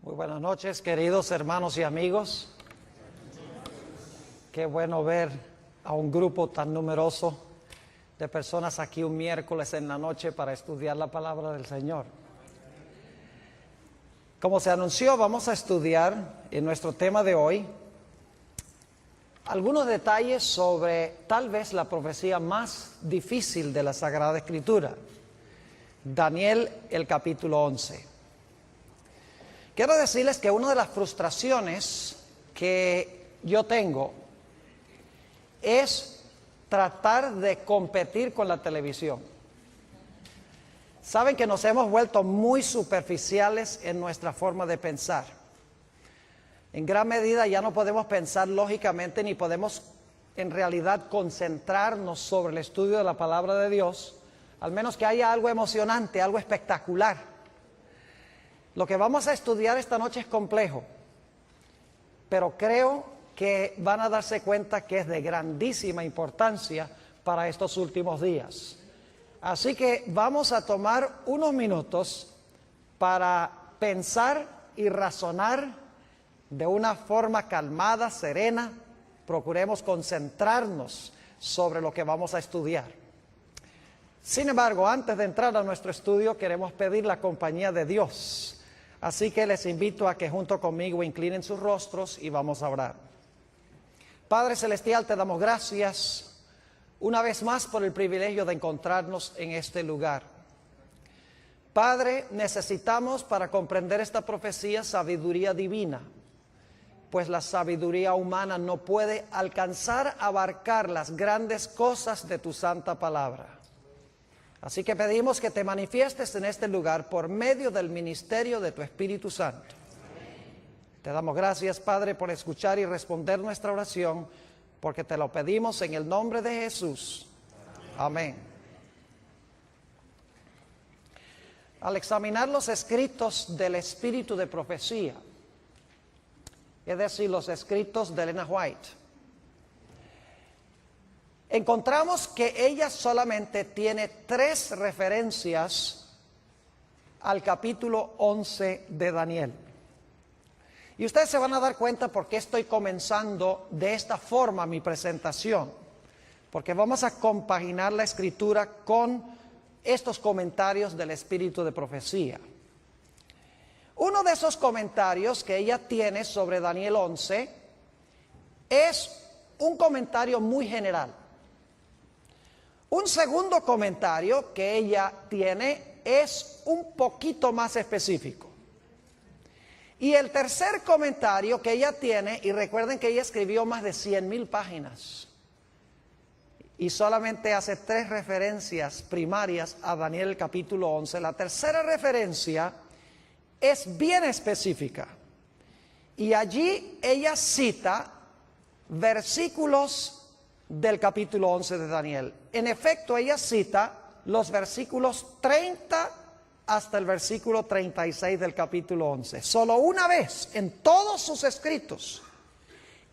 Muy buenas noches, queridos hermanos y amigos. Qué bueno ver a un grupo tan numeroso de personas aquí un miércoles en la noche para estudiar la palabra del Señor. Como se anunció, vamos a estudiar en nuestro tema de hoy algunos detalles sobre tal vez la profecía más difícil de la Sagrada Escritura, Daniel, el capítulo 11. Quiero decirles que una de las frustraciones que yo tengo es tratar de competir con la televisión. Saben que nos hemos vuelto muy superficiales en nuestra forma de pensar. En gran medida ya no podemos pensar lógicamente ni podemos en realidad concentrarnos sobre el estudio de la palabra de Dios, al menos que haya algo emocionante, algo espectacular. Lo que vamos a estudiar esta noche es complejo, pero creo que van a darse cuenta que es de grandísima importancia para estos últimos días. Así que vamos a tomar unos minutos para pensar y razonar de una forma calmada, serena. Procuremos concentrarnos sobre lo que vamos a estudiar. Sin embargo, antes de entrar a nuestro estudio, queremos pedir la compañía de Dios. Así que les invito a que junto conmigo inclinen sus rostros y vamos a orar. Padre Celestial, te damos gracias una vez más por el privilegio de encontrarnos en este lugar. Padre, necesitamos para comprender esta profecía sabiduría divina, pues la sabiduría humana no puede alcanzar a abarcar las grandes cosas de tu santa palabra. Así que pedimos que te manifiestes en este lugar por medio del ministerio de tu Espíritu Santo. Te damos gracias, Padre, por escuchar y responder nuestra oración, porque te lo pedimos en el nombre de Jesús. Amén. Al examinar los escritos del espíritu de profecía, es decir, los escritos de Ellen White, encontramos que ella solamente tiene 3 referencias al capítulo 11 de Daniel. Y ustedes se van a dar cuenta por qué estoy comenzando de esta forma mi presentación, porque vamos a compaginar la escritura con estos comentarios del espíritu de profecía. Uno de esos comentarios que ella tiene sobre Daniel 11 es un comentario muy general. Un segundo comentario que ella tiene es un poquito más específico. Y el tercer comentario que ella tiene, y recuerden que ella escribió más de 100,000 páginas, y solamente hace 3 referencias primarias a Daniel capítulo 11. La tercera referencia es bien específica, y allí ella cita versículos del capítulo 11 de Daniel. En efecto, ella cita los versículos 30 hasta el versículo 36 del capítulo 11. Solo una vez en todos sus escritos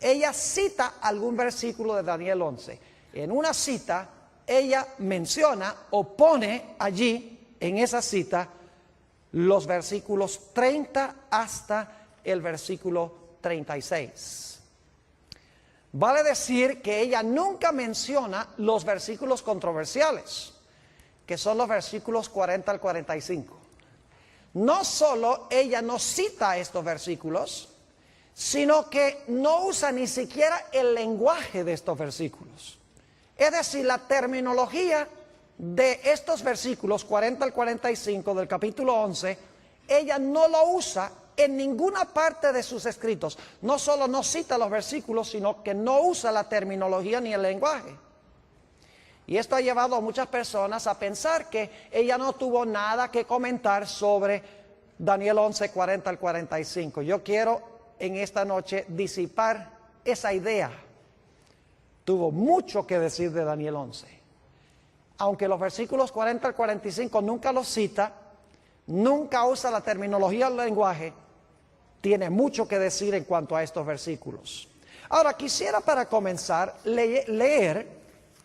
ella cita algún versículo de Daniel 11. En una cita ella menciona o pone allí en esa cita los versículos 30 hasta el versículo 36. Vale decir que ella nunca menciona los versículos controversiales, que son los versículos 40 al 45. No solo ella no cita estos versículos, sino que no usa ni siquiera el lenguaje de estos versículos. Es decir, la terminología de estos versículos 40 al 45 del capítulo 11, ella no lo usa en ninguna parte de sus escritos. No solo no cita los versículos, sino que no usa la terminología ni el lenguaje. Y esto ha llevado a muchas personas a pensar que ella no tuvo nada que comentar sobre Daniel 11, 40 al 45. Yo quiero en esta noche disipar esa idea. Tuvo mucho que decir de Daniel 11. Aunque los versículos 40 al 45 nunca los cita, nunca usa la terminología del lenguaje, tiene mucho que decir en cuanto a estos versículos. Ahora, quisiera para comenzar leer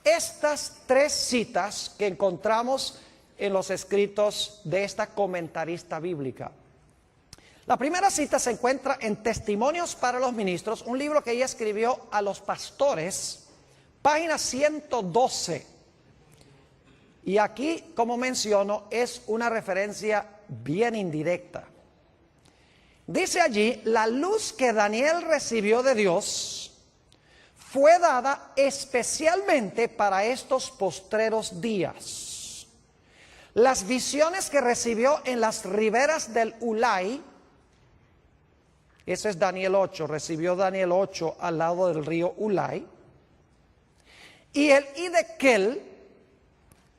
estas 3 citas que encontramos en los escritos de esta comentarista bíblica. La primera cita se encuentra en Testimonios para los Ministros, un libro que ella escribió a los pastores, página 112. Y aquí, como menciono, es una referencia bien indirecta. Dice allí, la luz que Daniel recibió de Dios fue dada especialmente para estos postreros días. Las visiones que recibió en las riberas del Ulai, ese es Daniel 8, recibió Daniel 8 al lado del río Ulai, y el Hiddekel,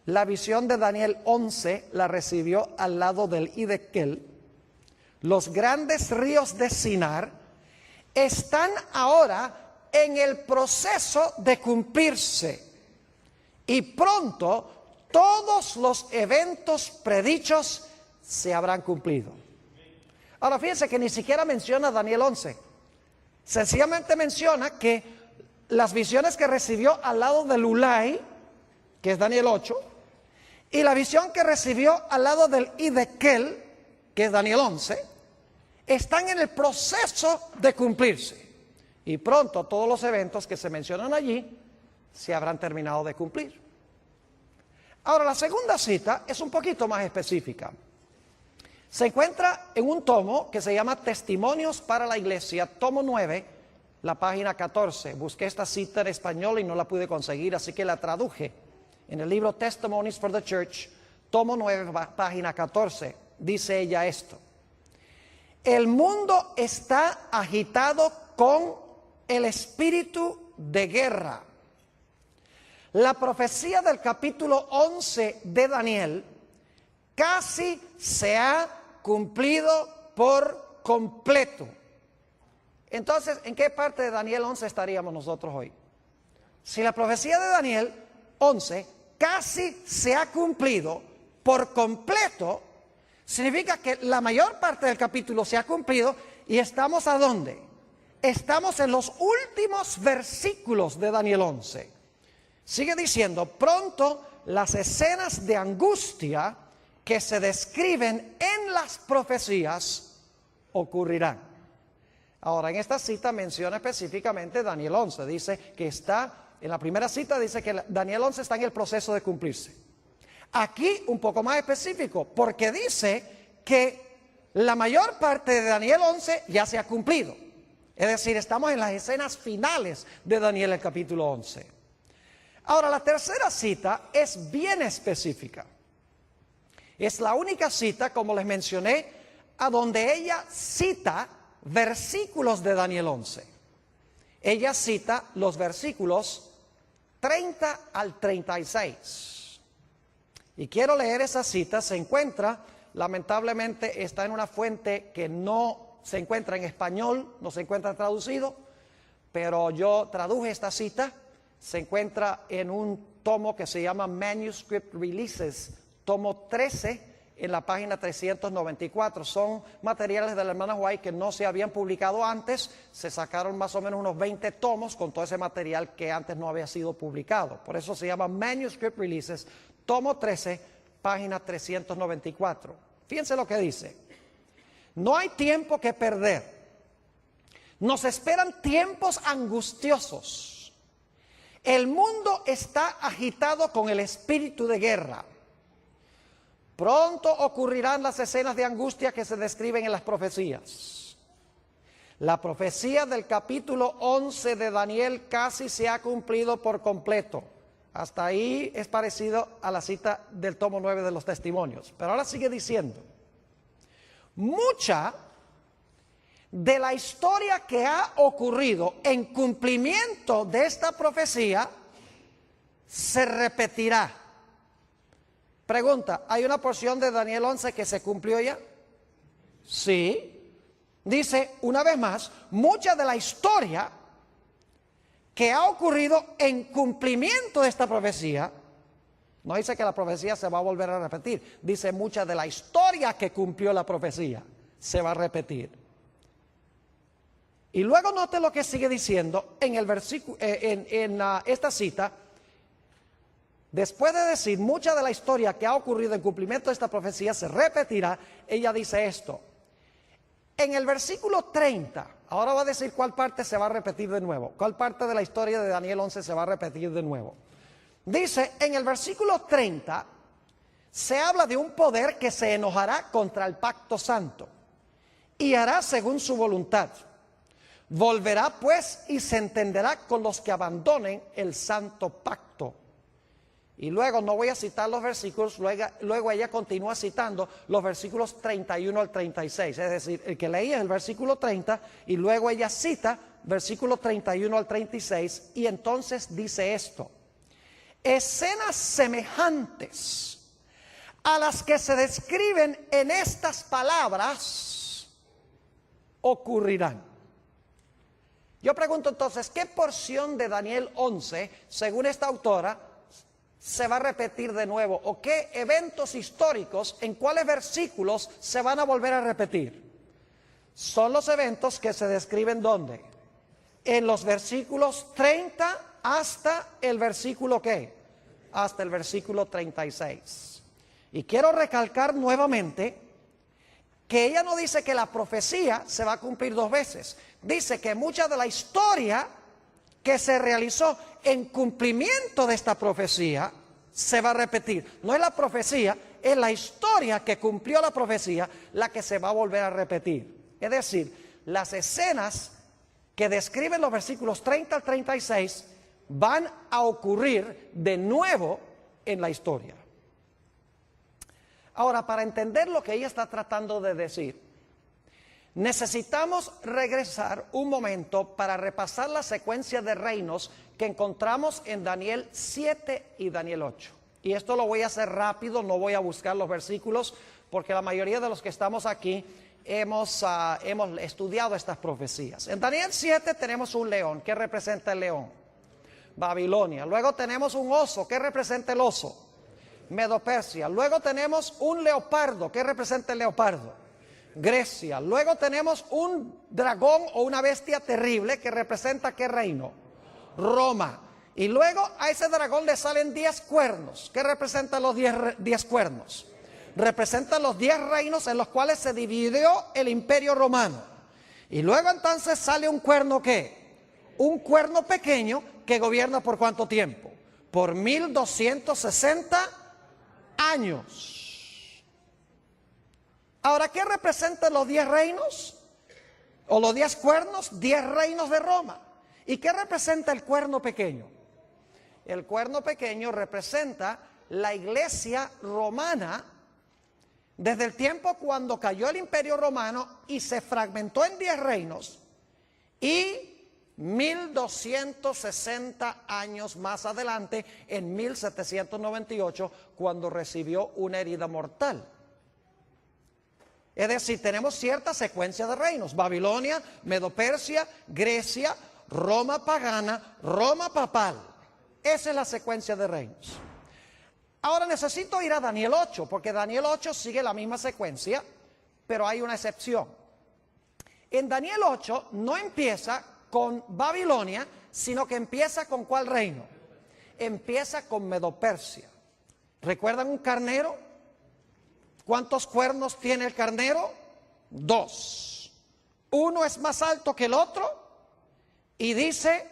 la visión de Daniel 11 la recibió al lado del Hiddekel. Los grandes ríos de Sinar están ahora en el proceso de cumplirse y pronto todos los eventos predichos se habrán cumplido. Ahora fíjense que ni siquiera menciona Daniel 11, sencillamente menciona que las visiones que recibió al lado del Ulai, que es Daniel 8, y la visión que recibió al lado del Hiddekel, que es Daniel 11, están en el proceso de cumplirse. Y pronto todos los eventos que se mencionan allí se habrán terminado de cumplir. Ahora, la segunda cita es un poquito más específica. Se encuentra en un tomo que se llama Testimonios para la Iglesia, tomo 9, la página 14. Busqué esta cita en español y no la pude conseguir, así que la traduje. En el libro Testimonies for the Church, tomo 9, página 14, dice ella esto. El mundo está agitado con el espíritu de guerra. La profecía del capítulo 11 de Daniel casi se ha cumplido por completo. Entonces, ¿en qué parte de Daniel 11 estaríamos nosotros hoy? Si la profecía de Daniel 11 casi se ha cumplido por completo, significa que la mayor parte del capítulo se ha cumplido y estamos ¿a dónde? Estamos en los últimos versículos de Daniel 11. Sigue diciendo, pronto las escenas de angustia que se describen en las profecías ocurrirán. Ahora, en esta cita menciona específicamente Daniel 11. Dice que está, en la primera cita dice que Daniel 11 está en el proceso de cumplirse. Aquí un poco más específico, porque dice que la mayor parte de Daniel 11 ya se ha cumplido. Es decir, estamos en las escenas finales de Daniel, el capítulo 11. Ahora, la tercera cita es bien específica. Es la única cita, como les mencioné, a donde ella cita versículos de Daniel 11. Ella cita los versículos 30 al 36. Y quiero leer esa cita. Se encuentra, lamentablemente, está en una fuente que no se encuentra en español, no se encuentra traducido, pero yo traduje esta cita. Se encuentra en un tomo que se llama Manuscript Releases, tomo 13, en la página 394. Son materiales de la hermana White que no se habían publicado antes. Se sacaron más o menos unos 20 tomos con todo ese material que antes no había sido publicado. Por eso se llama Manuscript Releases, tomo 13, página 394. Fíjense lo que dice. No hay tiempo que perder. Nos esperan tiempos angustiosos. El mundo está agitado con el espíritu de guerra. Pronto ocurrirán las escenas de angustia que se describen en las profecías. La profecía del capítulo 11 de Daniel casi se ha cumplido por completo. Hasta ahí es parecido a la cita del tomo 9 de los Testimonios. Pero ahora sigue diciendo, mucha de la historia que ha ocurrido en cumplimiento de esta profecía se repetirá. Pregunta, ¿hay una porción de Daniel 11 que se cumplió ya? Sí. Dice, una vez más, mucha de la historia que ha ocurrido en cumplimiento de esta profecía, no dice que la profecía se va a volver a repetir, dice mucha de la historia que cumplió la profecía se va a repetir. Y luego note lo que sigue diciendo en el versículo, esta cita. Después de decir mucha de la historia que ha ocurrido en cumplimiento de esta profecía se repetirá, ella dice esto: En el versículo 30, ahora va a decir cuál parte se va a repetir de nuevo, cuál parte de la historia de Daniel 11 se va a repetir de nuevo. Dice, en el versículo 30, se habla de un poder que se enojará contra el pacto santo y hará según su voluntad. Volverá pues y se entenderá con los que abandonen el santo pacto. Y luego, no voy a citar los versículos, luego ella continúa citando los versículos 31 al 36. Es decir, el que leía el versículo 30 y luego ella cita versículo 31 al 36 y entonces dice esto. Escenas semejantes a las que se describen en estas palabras ocurrirán. Yo pregunto entonces, ¿qué porción de Daniel 11, según esta autora, se va a repetir de nuevo? ¿O qué eventos históricos, en cuáles versículos se van a volver a repetir? Son los eventos que se describen ¿dónde? En los versículos 30 hasta el versículo ¿qué? Hasta el versículo 36. Y quiero recalcar nuevamente que ella no dice que la profecía se va a cumplir dos veces. Dice que mucha de la historia que se realizó en cumplimiento de esta profecía se va a repetir. No es la profecía, es la historia que cumplió la profecía la que se va a volver a repetir. Es decir, las escenas que describen los versículos 30 al 36 van a ocurrir de nuevo en la historia. Ahora, para entender lo que ella está tratando de decir, necesitamos regresar un momento para repasar la secuencia de reinos que encontramos en Daniel 7 y Daniel 8. Y esto lo voy a hacer rápido, no voy a buscar los versículos, porque la mayoría de los que estamos aquí hemos estudiado estas profecías. En Daniel 7 tenemos un león. ¿Qué representa el león? Babilonia. Luego tenemos un oso. ¿Qué representa el oso? Medo-Persia. Luego tenemos un leopardo. ¿Qué representa el leopardo? Grecia. Luego tenemos un dragón o una bestia terrible que representa ¿qué reino? Roma. Y luego a ese dragón le salen 10 cuernos. ¿Qué representan los 10 cuernos? Representan los 10 reinos en los cuales se dividió el imperio romano. Y luego entonces sale un cuerno ¿qué? Un cuerno pequeño que gobierna ¿por cuánto tiempo? Por 1260 años. Ahora, ¿qué representan los 10 reinos? O los 10 cuernos, 10 reinos de Roma. ¿Y qué representa el cuerno pequeño? El cuerno pequeño representa la iglesia romana desde el tiempo cuando cayó el imperio romano y se fragmentó en 10 reinos y 1260 años más adelante, en 1798, cuando recibió una herida mortal. Es decir, tenemos cierta secuencia de reinos: Babilonia, Medo-Persia, Grecia, Roma pagana, Roma papal. Esa es la secuencia de reinos. Ahora necesito ir a Daniel 8, porque Daniel 8 sigue la misma secuencia, pero hay una excepción. En Daniel 8 no empieza con Babilonia, sino que empieza con ¿cuál reino? Empieza con Medo-Persia. ¿Recuerdan un carnero? ¿Cuántos cuernos tiene el carnero? 2. Uno es más alto que el otro y dice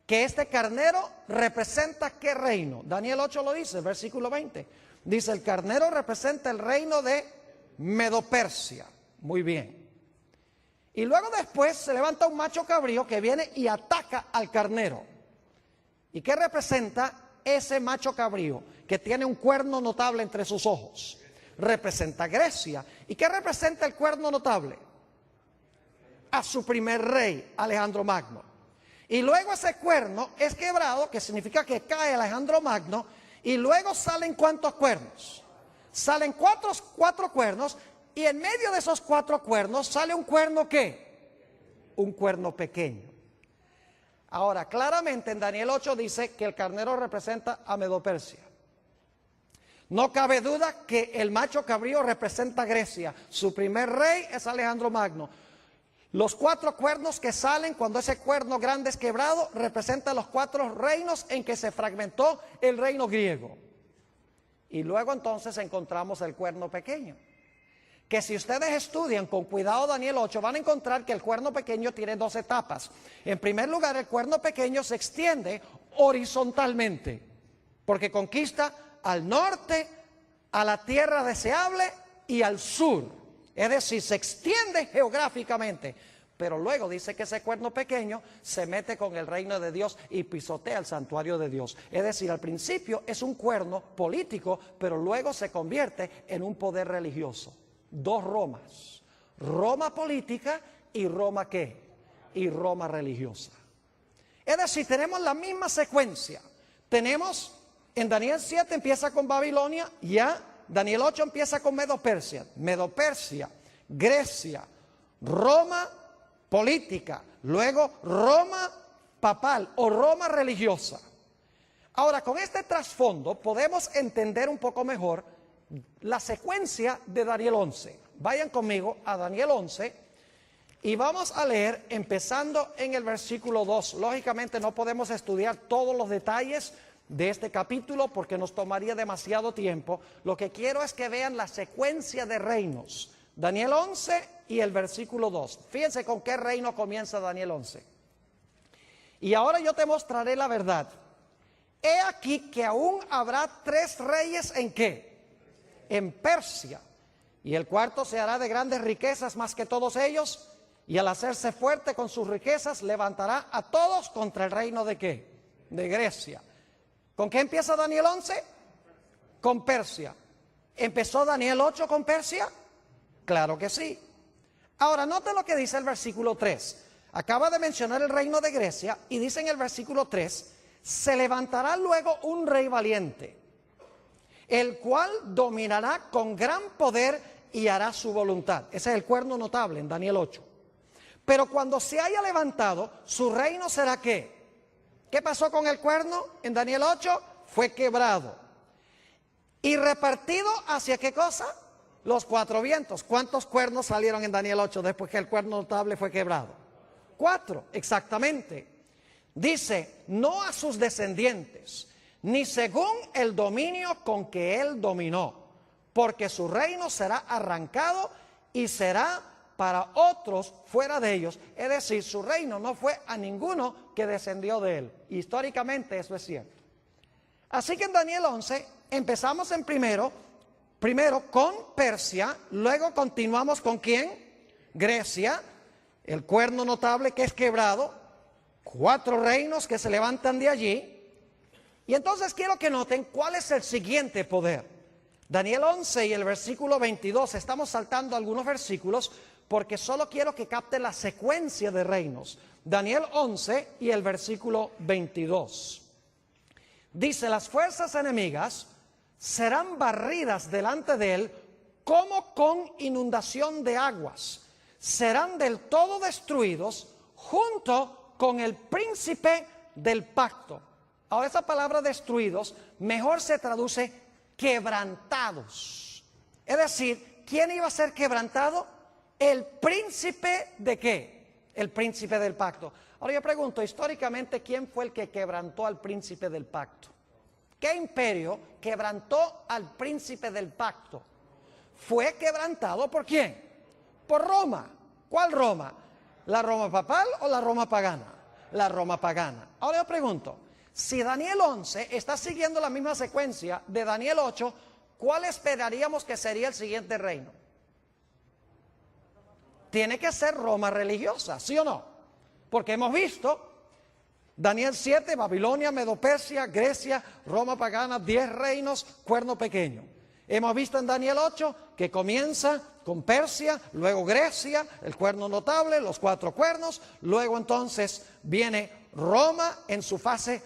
que este carnero representa ¿qué reino? Daniel 8 lo dice, versículo 20. Dice, el carnero representa el reino de Medo-Persia. Muy bien. Y luego después se levanta un macho cabrío que viene y ataca al carnero. ¿Y qué representa ese macho cabrío que tiene un cuerno notable entre sus ojos? Representa Grecia. ¿Y qué representa el cuerno notable? A su primer rey, Alejandro Magno. Y luego ese cuerno es quebrado, que significa que cae Alejandro Magno, y luego salen ¿cuántos cuernos? Salen cuatro cuernos, y en medio de esos 4 cuernos sale un cuerno ¿qué? Un cuerno pequeño. Ahora, claramente en Daniel 8 dice que el carnero representa a Medo-Persia. No cabe duda que el macho cabrío representa a Grecia. Su primer rey es Alejandro Magno. Los 4 cuernos que salen cuando ese cuerno grande es quebrado representan los 4 reinos en que se fragmentó el reino griego. Y luego entonces encontramos el cuerno pequeño, que si ustedes estudian con cuidado Daniel 8, van a encontrar que el cuerno pequeño tiene dos etapas. En primer lugar, el cuerno pequeño se extiende horizontalmente, porque conquista al norte, a la tierra deseable y al sur. Es decir, se extiende geográficamente. Pero luego dice que ese cuerno pequeño se mete con el reino de Dios y pisotea el santuario de Dios. Es decir, al principio es un cuerno político, pero luego se convierte en un poder religioso. Dos Romas, Roma política y Roma ¿qué? Y Roma religiosa. Es decir, tenemos la misma secuencia. Tenemos, en Daniel 7 empieza con Babilonia, ya Daniel 8 empieza con Medo-Persia, Grecia, Roma política, luego Roma papal o Roma religiosa. Ahora, con este trasfondo podemos entender un poco mejor la secuencia de Daniel 11. Vayan conmigo a Daniel 11 y vamos a leer empezando en el versículo 2. Lógicamente no podemos estudiar todos los detalles de este capítulo porque nos tomaría demasiado tiempo. Lo que quiero es que vean la secuencia de reinos. Daniel 11 y el versículo 2. Fíjense con qué reino comienza Daniel 11. Y ahora yo te mostraré la verdad. He aquí que aún habrá 3 reyes ¿en qué? En Persia. Y el cuarto se hará de grandes riquezas más que todos ellos. Y al hacerse fuerte con sus riquezas levantará a todos contra el reino ¿de qué? De Grecia. ¿Con qué empieza Daniel 11? Con Persia. ¿Empezó Daniel 8 con Persia? Claro que sí. Ahora, note lo que dice el versículo 3. Acaba de mencionar el reino de Grecia y dice en el versículo 3, se levantará luego un rey valiente, el cual dominará con gran poder y hará su voluntad. Ese es el cuerno notable en Daniel 8. Pero cuando se haya levantado, su reino será ¿qué? ¿Qué pasó con el cuerno en Daniel 8? Fue quebrado. ¿Y repartido hacia qué cosa? Los 4 vientos. ¿Cuántos cuernos salieron en Daniel 8 después que el cuerno notable fue quebrado? 4, exactamente. Dice, no a sus descendientes, ni según el dominio con que él dominó, porque su reino será arrancado y será para otros fuera de ellos. Es decir, su reino no fue a ninguno que descendió de él. Históricamente eso es cierto. Así que en Daniel 11 empezamos en primero con Persia, luego continuamos con ¿quién? Grecia, el cuerno notable que es quebrado, 4 reinos que se levantan de allí. Y entonces quiero que noten cuál es el siguiente poder. Daniel 11 y el versículo 22, estamos saltando algunos versículos porque solo quiero que capten la secuencia de reinos. Daniel 11 y el versículo 22. Dice, las fuerzas enemigas serán barridas delante de él como con inundación de aguas. Serán del todo destruidos junto con el príncipe del pacto. Ahora esa palabra destruidos mejor se traduce quebrantados. Es decir, ¿quién iba a ser quebrantado? El príncipe ¿de qué? El príncipe del pacto. Ahora yo pregunto, históricamente, ¿quién fue el que quebrantó al príncipe del pacto? ¿Qué imperio quebrantó al príncipe del pacto? ¿Fue quebrantado por quién? Por Roma. ¿Cuál Roma? ¿La Roma papal o la Roma pagana? La Roma pagana. Ahora yo pregunto, si Daniel 11 está siguiendo la misma secuencia de Daniel 8, ¿cuál esperaríamos que sería el siguiente reino? Tiene que ser Roma religiosa, ¿sí o no? Porque hemos visto Daniel 7, Babilonia, Medo-Persia, Grecia, Roma pagana, 10 reinos, cuerno pequeño. Hemos visto en Daniel 8 que comienza con Persia, luego Grecia, el cuerno notable, los 4 cuernos, luego entonces viene Roma en su fase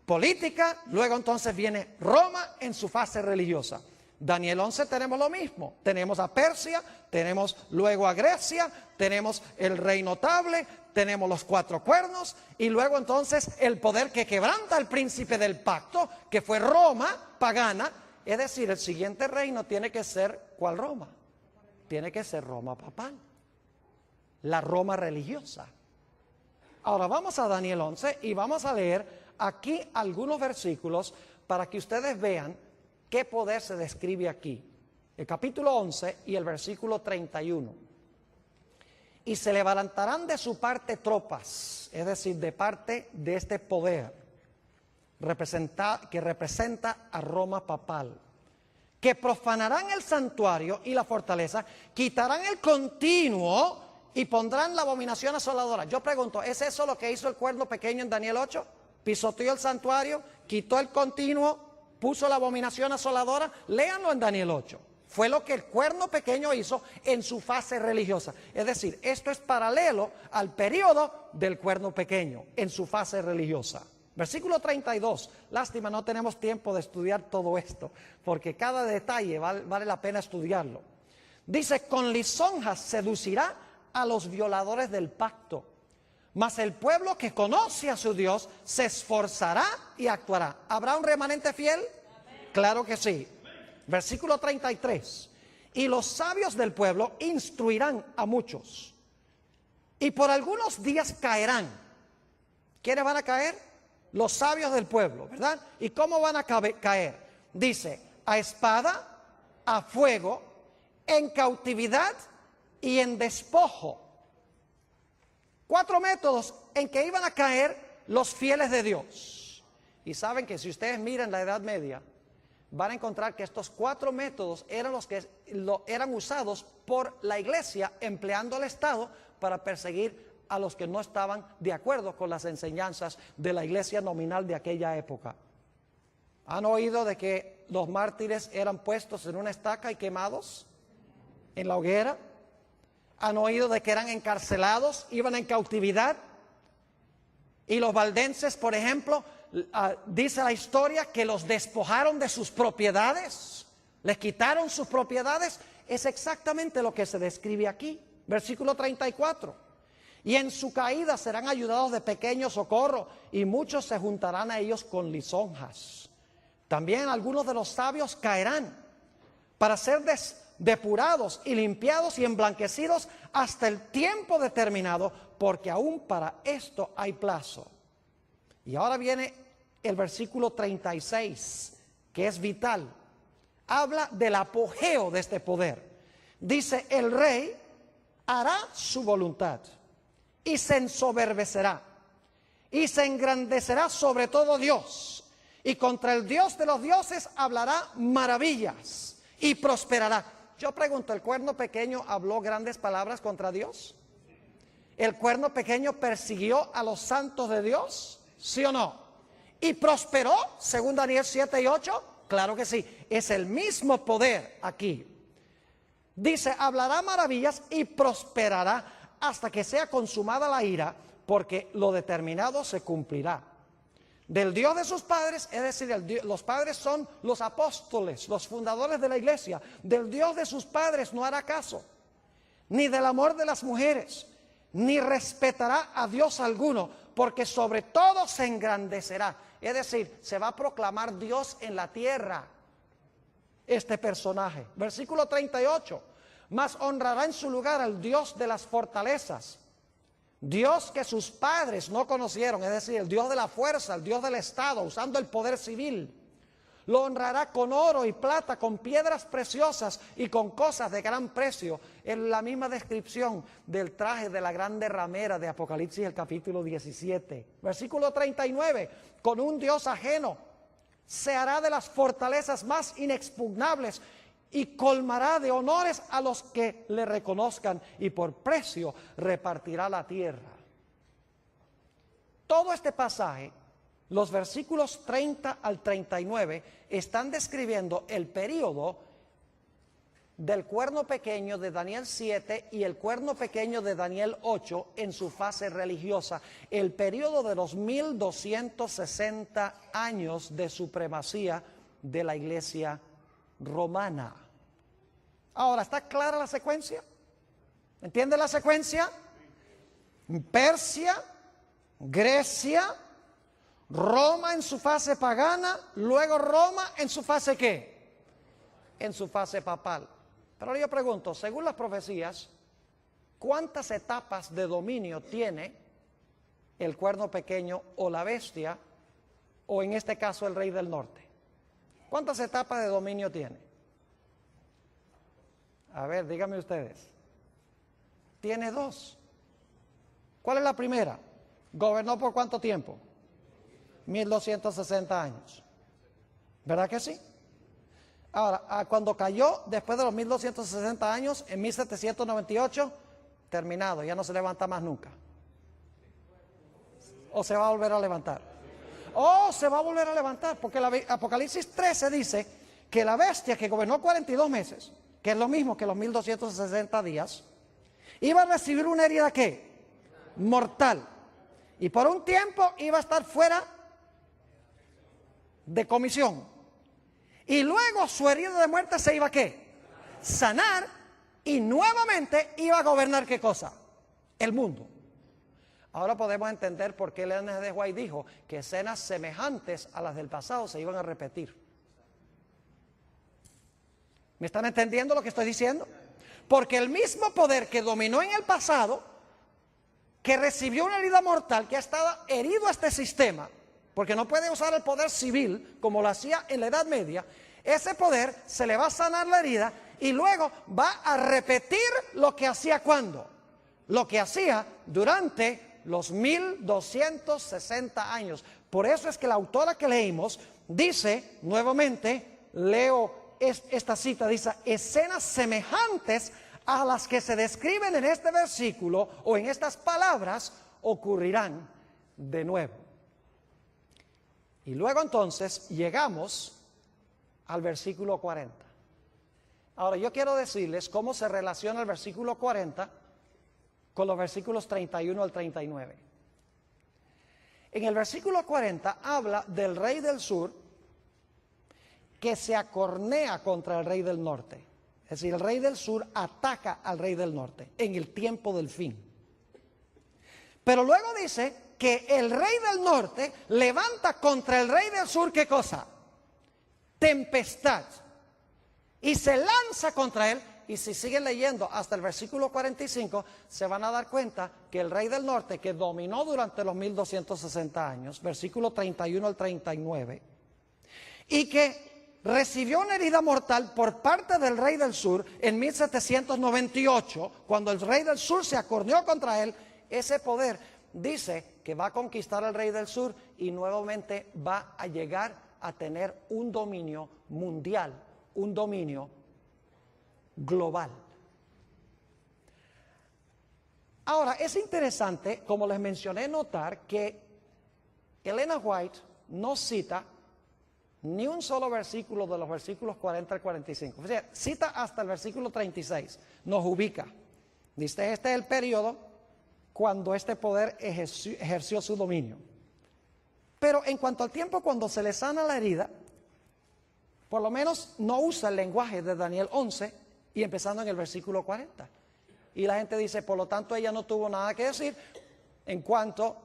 política, luego entonces viene Roma en su fase religiosa. Daniel 11 tenemos lo mismo, tenemos a Persia, tenemos luego a Grecia, tenemos el rey notable, tenemos los 4 cuernos y luego entonces el poder que quebranta al príncipe del pacto, que fue Roma pagana. Es decir, el siguiente reino tiene que ser, ¿cuál Roma? Tiene que ser Roma papal, la Roma religiosa. Ahora vamos a Daniel 11 y vamos a leer aquí algunos versículos para que ustedes vean qué poder se describe aquí. el capítulo 11 y el versículo 31. Y se levantarán de su parte tropas, es decir, de parte de este poder que representa a Roma papal, que profanarán el santuario y la fortaleza, quitarán el continuo y pondrán la abominación asoladora. Yo pregunto, ¿es eso lo que hizo el cuerno pequeño en Daniel 8? Pisoteó el santuario, quitó el continuo, puso la abominación asoladora. Léanlo en Daniel 8. Fue lo que el cuerno pequeño hizo en su fase religiosa. Es decir, esto es paralelo al periodo del cuerno pequeño en su fase religiosa. Versículo 32, lástima, no tenemos tiempo de estudiar todo esto, porque cada detalle vale la pena estudiarlo. Dice, con lisonjas seducirá a los violadores del pacto, mas el pueblo que conoce a su Dios se esforzará y actuará. ¿Habrá un remanente fiel? Claro que sí. Versículo 33, y los sabios del pueblo instruirán a muchos, y por algunos días caerán. ¿Quiénes van a caer? Los sabios del pueblo, ¿verdad? ¿Y cómo van a caer? Dice, a espada, a fuego, en cautividad y en despojo. 4 métodos en que iban a caer los fieles de Dios. Y saben que si ustedes miran la Edad Media, van a encontrar que estos 4 métodos eran los que eran usados por la iglesia, empleando al Estado para perseguir a los que no estaban de acuerdo con las enseñanzas de la iglesia nominal de aquella época. ¿Han oído de que los mártires eran puestos en una estaca y quemados en la hoguera? ¿Han oído de que eran encarcelados, iban en cautividad? Y los valdenses, por ejemplo, dice la historia que los despojaron de sus propiedades, les quitaron sus propiedades. Es exactamente lo que se describe aquí, versículo 34. Y en su caída serán ayudados de pequeño socorro, y muchos se juntarán a ellos con lisonjas. También algunos de los sabios caerán para ser depurados y limpiados y emblanquecidos hasta el tiempo determinado, porque aún para esto hay plazo. Y ahora viene el versículo 36, que es vital. Habla del apogeo de este poder. Dice, el rey hará su voluntad y se ensoberbecerá y se engrandecerá sobre todo Dios, y contra el Dios de los dioses hablará maravillas y prosperará. Yo pregunto, ¿el cuerno pequeño habló grandes palabras contra Dios? ¿El cuerno pequeño persiguió a los santos de Dios? ¿Sí o no? ¿Y prosperó, según Daniel 7 y 8? Claro que sí, es el mismo poder aquí. Dice, hablará maravillas y prosperará hasta que sea consumada la ira, porque lo determinado se cumplirá. Del Dios de sus padres, es decir, los padres son los apóstoles, los fundadores de la iglesia. Del Dios de sus padres no hará caso, ni del amor de las mujeres, ni respetará a Dios alguno, porque sobre todo se engrandecerá. Es decir, se va a proclamar Dios en la tierra, este personaje. Versículo 38. Mas honrará en su lugar al Dios de las fortalezas, Dios que sus padres no conocieron, es decir, el Dios de la fuerza, el Dios del Estado, usando el poder civil. Lo honrará con oro y plata, con piedras preciosas y con cosas de gran precio. En la misma descripción del traje de la grande ramera de Apocalipsis, el capítulo 17. Versículo 39, con un Dios ajeno se hará de las fortalezas más inexpugnables y colmará de honores a los que le reconozcan, y por precio repartirá la tierra. Todo este pasaje, los versículos 30 al 39, están describiendo el periodo del cuerno pequeño de Daniel 7 y el cuerno pequeño de Daniel 8 en su fase religiosa, el periodo de los 1260 años de supremacía de la iglesia romana. Ahora, ¿está clara la secuencia? ¿Entiende la secuencia? Persia, Grecia, Roma en su fase pagana, luego Roma en su fase ¿qué? En su fase papal. Pero yo pregunto, según las profecías, ¿cuántas etapas de dominio tiene el cuerno pequeño o la bestia, o en este caso el rey del norte? ¿Cuántas etapas de dominio tiene? A ver, díganme ustedes. Tiene dos. ¿Cuál es la primera? ¿Gobernó por cuánto tiempo? 1260 años. ¿Verdad que sí? Ahora, cuando cayó, después de los 1260 años, en 1798, terminado, ya no se levanta más nunca. ¿O se va a volver a levantar? ¡Oh, se va a volver a levantar! Porque Apocalipsis 13 dice que la bestia que gobernó 42 meses, que es lo mismo que los 1260 días, iba a recibir una herida, ¿qué? Mortal. Y por un tiempo iba a estar fuera de comisión. Y luego su herida de muerte se iba a ¿qué? Sanar, y nuevamente iba a gobernar ¿qué cosa? El mundo. Ahora podemos entender por qué Ellen G. White dijo que escenas semejantes a las del pasado se iban a repetir. ¿Me están entendiendo lo que estoy diciendo? Porque el mismo poder que dominó en el pasado, que recibió una herida mortal, que ha estado herido a este sistema, porque no puede usar el poder civil como lo hacía en la Edad Media, ese poder se le va a sanar la herida y luego va a repetir lo que hacía ¿cuándo? Lo que hacía durante los 1260 años. Por eso es que la autora que leímos dice, nuevamente, leo esta cita, dice, escenas semejantes a las que se describen en este versículo o en estas palabras ocurrirán de nuevo. Y luego entonces llegamos al versículo 40. Ahora yo quiero decirles cómo se relaciona el versículo 40 con los versículos 31 al 39. En el versículo 40 habla del rey del sur que se acornea contra el rey del norte. Es decir, el rey del sur ataca al rey del norte en el tiempo del fin. Pero luego dice que el rey del norte levanta contra el rey del sur, ¿qué cosa? Tempestad. Y se lanza contra él. Y si siguen leyendo hasta el versículo 45, se van a dar cuenta que el rey del norte, que dominó durante los 1260 años, versículo 31 al 39, y que recibió una herida mortal por parte del rey del sur en 1798, cuando el rey del sur se acorneó contra él, ese poder dice que va a conquistar al rey del sur y nuevamente va a llegar a tener un dominio mundial, un dominio global. Ahora, es interesante, como les mencioné, notar que Ellen G. White no cita ni un solo versículo de los versículos 40 al 45. O sea, cita hasta el versículo 36, nos ubica. Dice, este es el periodo cuando este poder ejerció su dominio. Pero en cuanto al tiempo cuando se le sana la herida, por lo menos no usa el lenguaje de Daniel 11 y empezando en el versículo 40. Y la gente dice, por lo tanto, ella no tuvo nada que decir en cuanto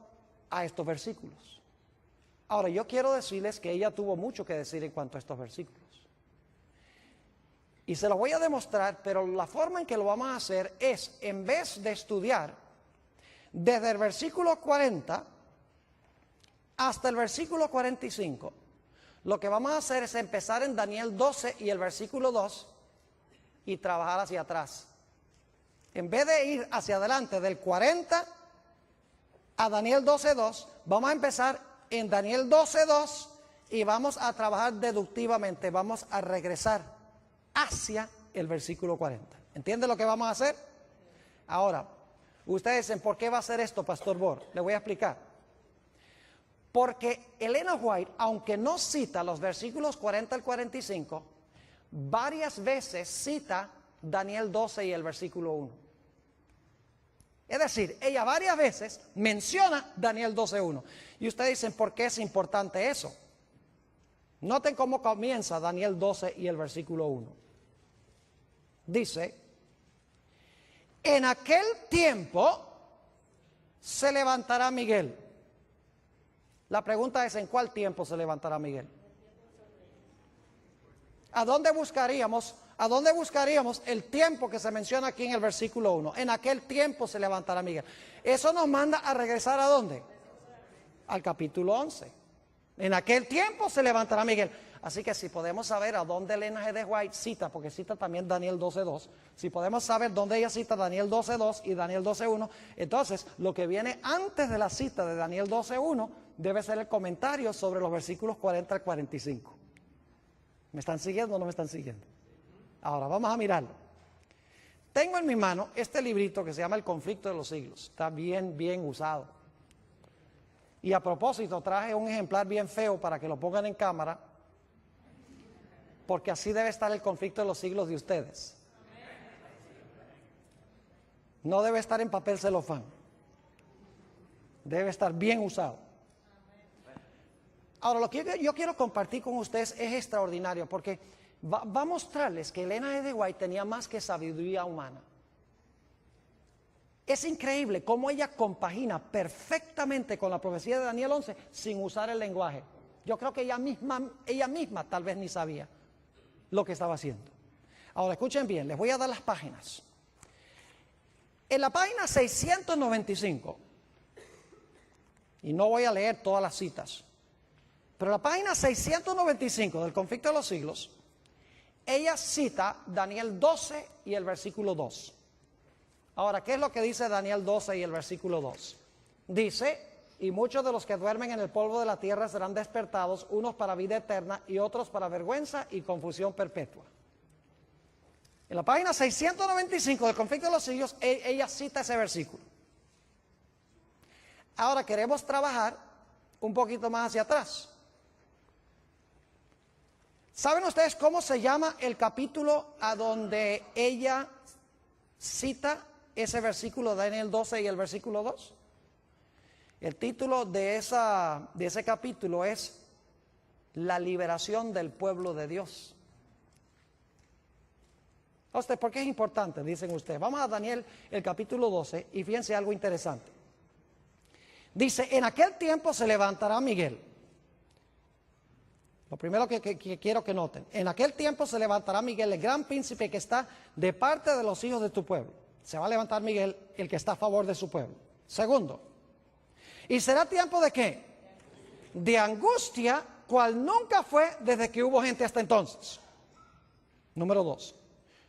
a estos versículos. Ahora, yo quiero decirles que ella tuvo mucho que decir en cuanto a estos versículos. Y se lo voy a demostrar, pero la forma en que lo vamos a hacer es, en vez de estudiar desde el versículo 40 hasta el versículo 45, lo que vamos a hacer es empezar en Daniel 12 y el versículo 2 y trabajar hacia atrás. En vez de ir hacia adelante del 40 a Daniel 12.2, vamos a empezar en Daniel 12.2 y vamos a trabajar deductivamente, vamos a regresar hacia el versículo 40. ¿Entiende lo que vamos a hacer? Ahora, ustedes dicen, ¿por qué va a hacer esto, Pastor Bor? Le voy a explicar. Porque Ellen G. White, aunque no cita los versículos 40 al 45, varias veces cita Daniel 12 y el versículo 1. Es decir, ella varias veces menciona Daniel 12.1. Y ustedes dicen, ¿por qué es importante eso? Noten cómo comienza Daniel 12 y el versículo 1. Dice, en aquel tiempo se levantará Miguel. La pregunta es, ¿en cuál tiempo se levantará Miguel? ¿A dónde buscaríamos el tiempo que se menciona aquí en el versículo 1? En aquel tiempo se levantará Miguel. Eso nos manda a regresar ¿a dónde? Al capítulo 11. En aquel tiempo se levantará Miguel. Así que si podemos saber a dónde Elena G. de White cita, porque cita también Daniel 12:2, si podemos saber dónde ella cita Daniel 12:2 y Daniel 12:1, entonces lo que viene antes de la cita de Daniel 12:1 debe ser el comentario sobre los versículos 40 al 45. ¿Me están siguiendo o no me están siguiendo? Ahora vamos a mirarlo. Tengo en mi mano este librito que se llama El conflicto de los siglos. Está bien usado. Y a propósito traje un ejemplar bien feo para que lo pongan en cámara, porque así debe estar el conflicto de los siglos de ustedes. No debe estar en papel celofán. Debe estar bien usado. Ahora, lo que yo quiero compartir con ustedes es extraordinario, porque va a mostrarles que Elena G. de White tenía más que sabiduría humana. Es increíble cómo ella compagina perfectamente con la profecía de Daniel 11 sin usar el lenguaje. Yo creo que ella misma tal vez ni sabía lo que estaba haciendo. Ahora escuchen bien, les voy a dar las páginas. En la página 695, y no voy a leer todas las citas, pero en la página 695 del conflicto de los siglos, ella cita Daniel 12 y el versículo 2. Ahora, ¿qué es lo que dice Daniel 12 y el versículo 2? Dice: y muchos de los que duermen en el polvo de la tierra serán despertados, unos para vida eterna y otros para vergüenza y confusión perpetua. En la página 695 del conflicto de los siglos, ella cita ese versículo. Ahora queremos trabajar un poquito más hacia atrás. ¿Saben ustedes cómo se llama el capítulo a donde ella cita ese versículo de Daniel 12 y el versículo 2? El título de ese capítulo es La liberación del pueblo de Dios. ¿Por qué es importante? Dicen ustedes. Vamos a Daniel, el capítulo 12, y fíjense algo interesante. Dice: en aquel tiempo se levantará Miguel. Lo primero que quiero que noten: en aquel tiempo se levantará Miguel, el gran príncipe que está de parte de los hijos de tu pueblo. Se va a levantar Miguel, el que está a favor de su pueblo. Segundo, ¿y será tiempo de qué? De angustia, cual nunca fue desde que hubo gente hasta entonces. Número 2.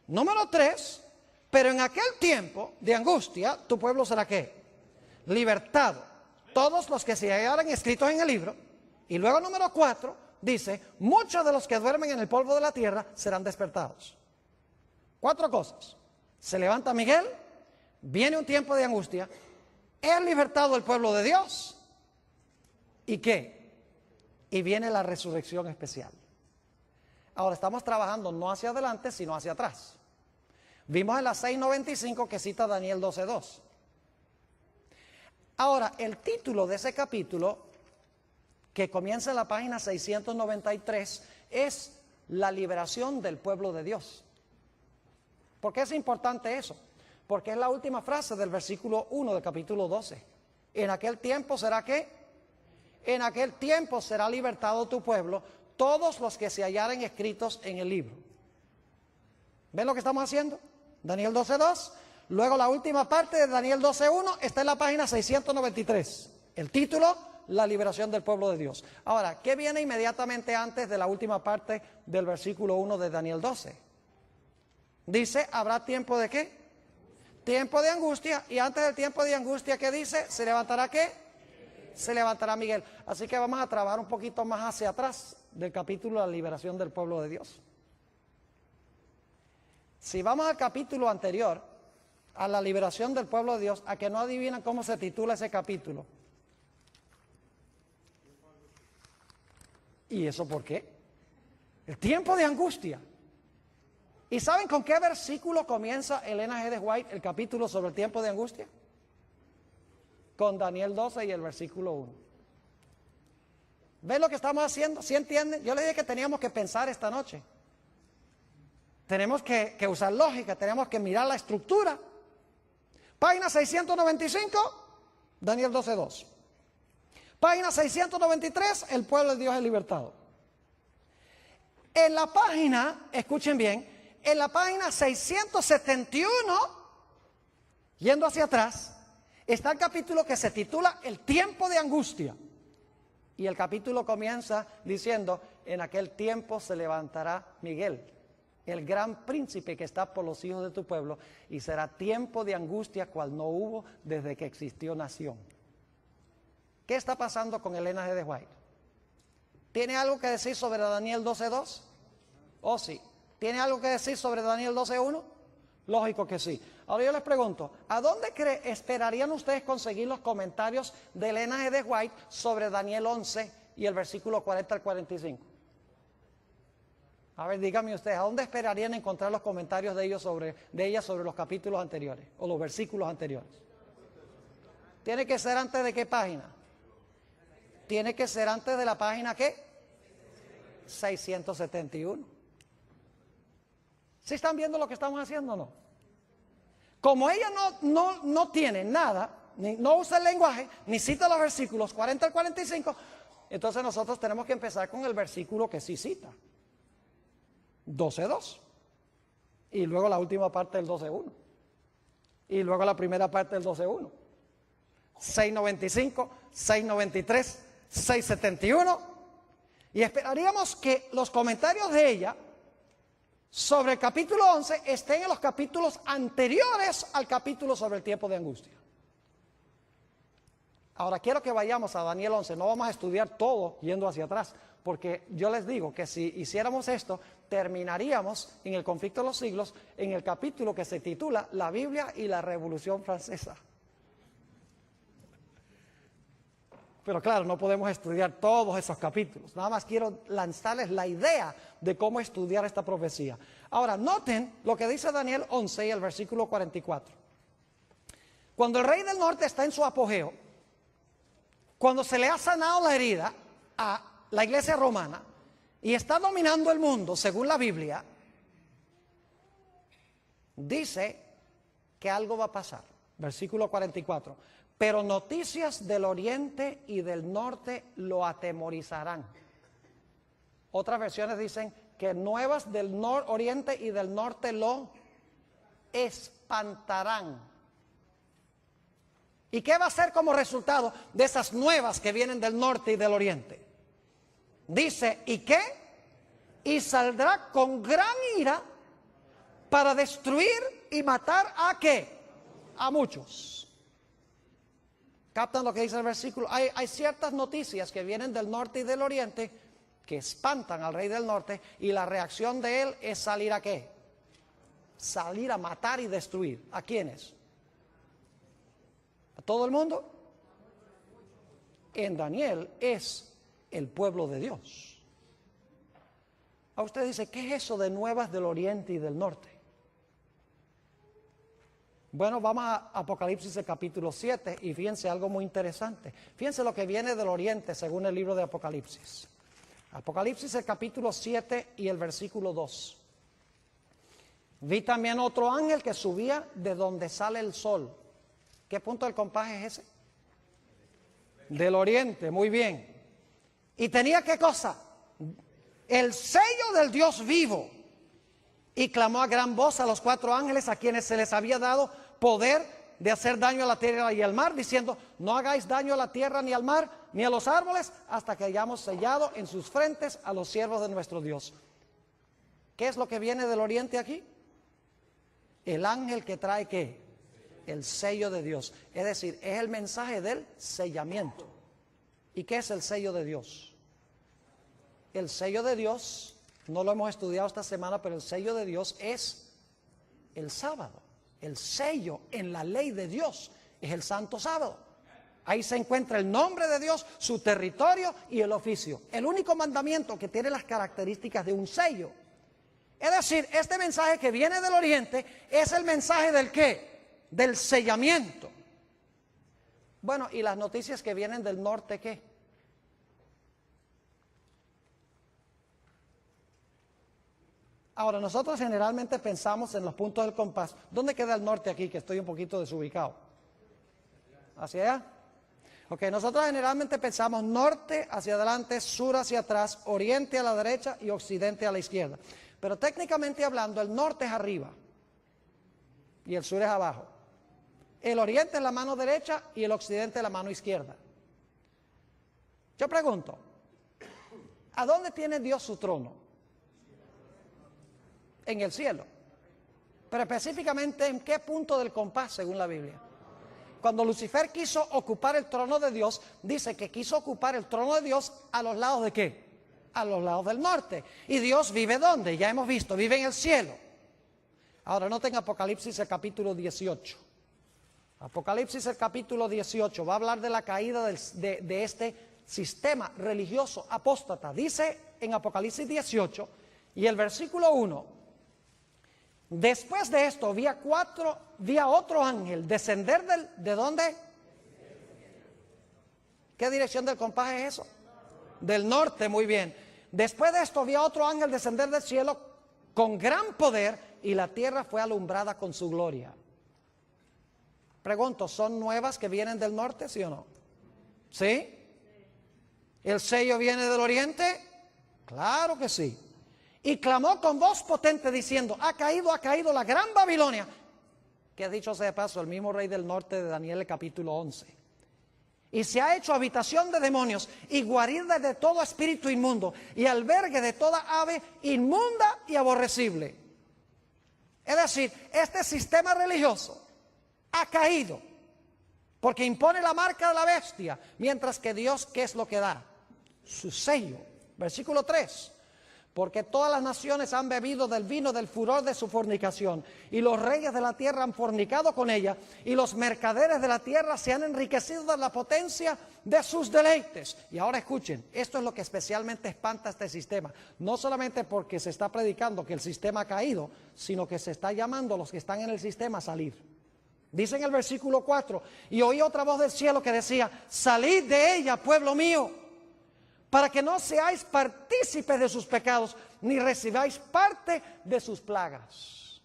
Número 3, pero en aquel tiempo de angustia, tu pueblo será ¿qué? Libertado. Todos los que se hallaran escritos en el libro. Y luego número 4, dice: muchos de los que duermen en el polvo de la tierra serán despertados. 4 cosas. Se levanta Miguel, viene un tiempo de angustia, es libertado el pueblo de Dios. ¿Y qué? Y viene la resurrección especial. Ahora estamos trabajando no hacia adelante, sino hacia atrás. Vimos en la 695 que cita Daniel 12:2. Ahora, el título de ese capítulo, que comienza en la página 693, es La liberación del pueblo de Dios. ¿Por qué es importante eso? Porque es la última frase del versículo 1 del capítulo 12. En aquel tiempo será ¿qué? En aquel tiempo será libertado tu pueblo, todos los que se hallaren escritos en el libro. ¿Ven lo que estamos haciendo? Daniel 12:2. Luego la última parte de Daniel 12:1 está en la página 693. El título: La liberación del pueblo de Dios. Ahora, ¿qué viene inmediatamente antes de la última parte del versículo 1 de Daniel 12? Dice: ¿habrá tiempo de qué? Tiempo de angustia. Y antes del tiempo de angustia, ¿qué dice? ¿Se levantará qué? Se levantará Miguel. Así que vamos a trabajar un poquito más hacia atrás del capítulo La liberación del pueblo de Dios. Si vamos al capítulo anterior, a la liberación del pueblo de Dios, a que no adivinan cómo se titula ese capítulo. ¿Y eso por qué? El tiempo de angustia. ¿Y saben con qué versículo comienza Elena G. de White el capítulo sobre el tiempo de angustia? Con Daniel 12 y el versículo 1. ¿Ven lo que estamos haciendo? ¿Sí entienden? Yo les dije que teníamos que pensar esta noche. Tenemos que usar lógica, tenemos que mirar la estructura. Página 695, Daniel 12:2. Página 693, el pueblo de Dios es libertado. En la página, escuchen bien, en la página 671, yendo hacia atrás, está el capítulo que se titula El tiempo de angustia. Y el capítulo comienza diciendo, en aquel tiempo se levantará Miguel, el gran príncipe que está por los hijos de tu pueblo, y será tiempo de angustia cual no hubo desde que existió nación. ¿Qué está pasando con Elena G. de White? ¿Tiene algo que decir sobre Daniel 12:2? Oh, sí. ¿Tiene algo que decir sobre Daniel 12:1? Lógico que sí. Ahora yo les pregunto, ¿a dónde esperarían ustedes conseguir los comentarios de Elena G. de White sobre Daniel 11 y el versículo 40 al 45? A ver, díganme ustedes, ¿a dónde esperarían encontrar los comentarios de ella sobre los capítulos anteriores o los versículos anteriores? ¿Tiene que ser antes de qué página? Tiene que ser antes de la página ¿qué? 671. ¿Sí están viendo lo que estamos haciendo o no? Como ella no tiene nada, no usa el lenguaje, ni cita los versículos 40 al 45, entonces nosotros tenemos que empezar con el versículo que sí cita. 12:2. Y luego la última parte del 12:1. Y luego la primera parte del 12:1. 695, 693, 671. Y esperaríamos que los comentarios de ella sobre el capítulo 11 estén en los capítulos anteriores al capítulo sobre el tiempo de angustia. Ahora quiero que vayamos a Daniel 11, no vamos a estudiar todo yendo hacia atrás, porque yo les digo que si hiciéramos esto, terminaríamos en el conflicto de los siglos, en el capítulo que se titula La Biblia y la Revolución Francesa. Pero claro, no podemos estudiar todos esos capítulos. Nada más quiero lanzarles la idea de cómo estudiar esta profecía. Ahora, noten lo que dice Daniel 11 y el versículo 44. Cuando el rey del norte está en su apogeo, cuando se le ha sanado la herida a la iglesia romana y está dominando el mundo, según la Biblia, dice que algo va a pasar. Versículo 44. Pero noticias del oriente y del norte lo atemorizarán. Otras versiones dicen que nuevas del oriente y del norte lo espantarán. ¿Y qué va a ser como resultado de esas nuevas que vienen del norte y del oriente? Dice, ¿y qué? Y saldrá con gran ira para destruir y matar ¿a qué? A muchos. ¿Captan lo que dice el versículo? Hay ciertas noticias que vienen del norte y del oriente que espantan al rey del norte, y la reacción de él es salir ¿a qué? Salir a matar y destruir. ¿A quiénes? ¿A todo el mundo? En Daniel es el pueblo de Dios. A usted dice, ¿qué es eso de nuevas del oriente y del norte? Bueno, vamos a Apocalipsis el capítulo 7 y fíjense algo muy interesante. Fíjense lo que viene del oriente según el libro de Apocalipsis. Apocalipsis el capítulo 7 y el versículo 2. Vi también otro ángel que subía de donde sale el sol. ¿Qué punto del compás es ese? Del oriente, muy bien. Y tenía ¿qué cosa? El sello del Dios vivo. Y clamó a gran voz a los 4 ángeles a quienes se les había dado poder de hacer daño a la tierra y al mar, diciendo, no hagáis daño a la tierra ni al mar ni a los árboles hasta que hayamos sellado en sus frentes a los siervos de nuestro Dios. ¿Qué es lo que viene del oriente aquí? El ángel que trae ¿qué? El sello de Dios. Es decir, es el mensaje del sellamiento. ¿Y qué es el sello de Dios? El sello de Dios, no lo hemos estudiado esta semana, pero el sello de Dios es el sábado. El sello en la ley de Dios es el santo sábado. Ahí se encuentra el nombre de Dios, su territorio y el oficio. El único mandamiento que tiene las características de un sello. Es decir, este mensaje que viene del oriente es el mensaje del ¿qué? Del sellamiento. Bueno, ¿y las noticias que vienen del norte qué? Ahora, nosotros generalmente pensamos en los puntos del compás. ¿Dónde queda el norte aquí? Que estoy un poquito desubicado. ¿Hacia allá? Ok, nosotros generalmente pensamos norte hacia adelante, sur hacia atrás, oriente a la derecha y occidente a la izquierda. Pero técnicamente hablando, el norte es arriba y el sur es abajo. El oriente es la mano derecha y el occidente es la mano izquierda. Yo pregunto, ¿a dónde tiene Dios su trono? En el cielo. Pero específicamente, ¿en qué punto del compás según la Biblia? Cuando Lucifer quiso ocupar el trono de Dios, dice que quiso ocupar el trono de Dios a los lados ¿de qué? A los lados del norte. ¿Y Dios vive dónde? Ya hemos visto, vive en el cielo. Ahora noten Apocalipsis el capítulo 18. Apocalipsis el capítulo 18 va a hablar de la caída de este sistema religioso apóstata. Dice en Apocalipsis 18 y el versículo 1: después de esto vi a otro ángel descender ¿de dónde? ¿Qué dirección del compás es eso? Del norte, muy bien. Después de esto vi a otro ángel descender del cielo con gran poder, y la tierra fue alumbrada con su gloria. Pregunto, ¿son nuevas que vienen del norte, sí o no? ¿Sí? ¿El sello viene del oriente? Claro que sí. Y clamó con voz potente diciendo: ha caído la gran Babilonia, que dicho sea de paso, el mismo rey del norte de Daniel, el capítulo 11. Y se ha hecho habitación de demonios y guarida de todo espíritu inmundo y albergue de toda ave inmunda y aborrecible. Es decir, este sistema religioso ha caído porque impone la marca de la bestia, mientras que Dios, ¿qué es lo que da? Su sello. Versículo 3: porque todas las naciones han bebido del vino del furor de su fornicación, y los reyes de la tierra han fornicado con ella, y los mercaderes de la tierra se han enriquecido de la potencia de sus deleites. Y ahora escuchen, esto es lo que especialmente espanta este sistema, no solamente porque se está predicando que el sistema ha caído, sino que se está llamando a los que están en el sistema a salir. Dice en el versículo 4: y oí otra voz del cielo que decía: salid de ella, pueblo mío, para que no seáis partícipes de sus pecados, ni recibáis parte de sus plagas.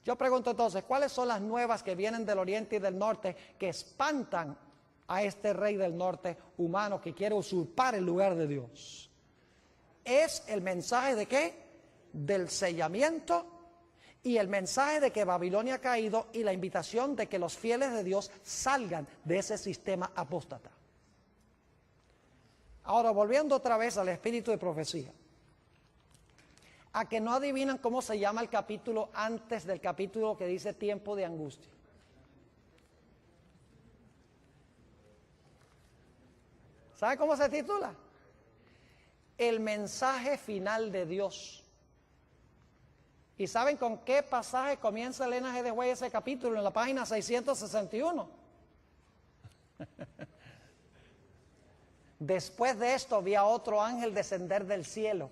Yo pregunto entonces, ¿cuáles son las nuevas que vienen del oriente y del norte que espantan a este rey del norte humano que quiere usurpar el lugar de Dios? Es el mensaje de ¿qué? Del sellamiento, y el mensaje de que Babilonia ha caído, y la invitación de que los fieles de Dios salgan de ese sistema apóstata. Ahora, volviendo otra vez al espíritu de profecía, a que no adivinan cómo se llama el capítulo antes del capítulo que dice tiempo de angustia. ¿Sabe cómo se titula? El mensaje final de Dios. ¿Y saben con qué pasaje comienza Elena G. de White ese capítulo? En la página 661. Después de esto vi a otro ángel descender del cielo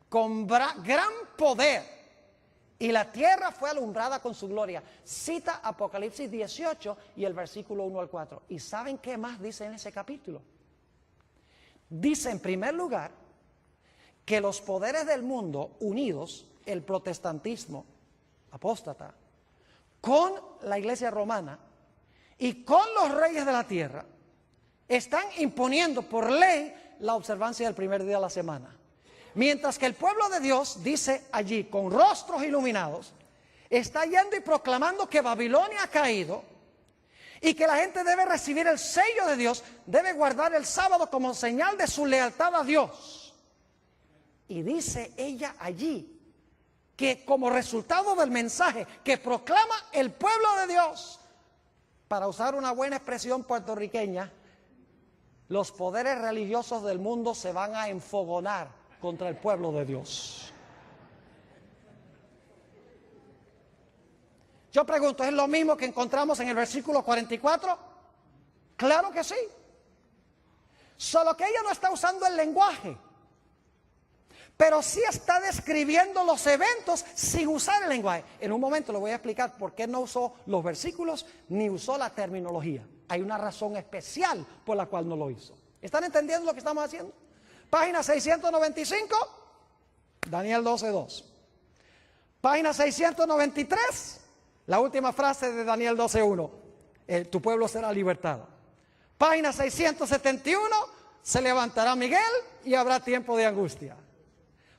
con gran poder, y la tierra fue alumbrada con su gloria. Cita Apocalipsis 18 y el versículo 1 al 4. ¿Y saben qué más dice en ese capítulo? Dice en primer lugar que los poderes del mundo unidos, el protestantismo apóstata, con la iglesia romana y con los reyes de la tierra, están imponiendo por ley la observancia del primer día de la semana. Mientras que el pueblo de Dios, dice allí, con rostros iluminados, está yendo y proclamando que Babilonia ha caído y que la gente debe recibir el sello de Dios, debe guardar el sábado como señal de su lealtad a Dios. Y dice ella allí que como resultado del mensaje que proclama el pueblo de Dios, para usar una buena expresión puertorriqueña, los poderes religiosos del mundo se van a enfogonar contra el pueblo de Dios. Yo pregunto, ¿es lo mismo que encontramos en el versículo 44? Claro que sí. Solo que ella no está usando el lenguaje, pero sí está describiendo los eventos sin usar el lenguaje. En un momento le voy a explicar por qué no usó los versículos ni usó la terminología. Hay una razón especial por la cual no lo hizo. ¿Están entendiendo lo que estamos haciendo? Página 695, Daniel 12:2. Página 693, la última frase de Daniel 12:1. Tu pueblo será libertado. Página 671, se levantará Miguel y habrá tiempo de angustia.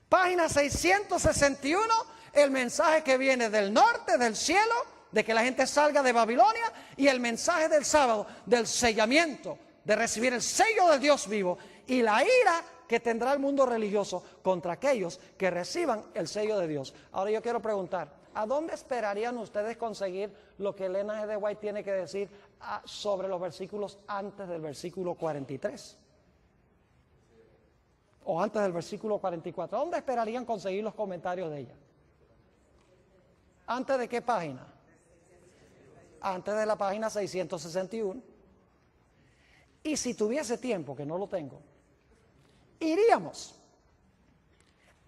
Página 661, el mensaje que viene del norte, del cielo, de que la gente salga de Babilonia, y el mensaje del sábado, del sellamiento, de recibir el sello del Dios vivo y la ira que tendrá el mundo religioso contra aquellos que reciban el sello de Dios. Ahora yo quiero preguntar, ¿a dónde esperarían ustedes conseguir lo que Elena G. de White tiene que decir sobre los versículos antes del versículo 43? O antes del versículo 44. ¿Dónde esperarían conseguir los comentarios de ella? ¿Antes de qué página? Antes de la página 661. Y si tuviese tiempo, que no lo tengo, iríamos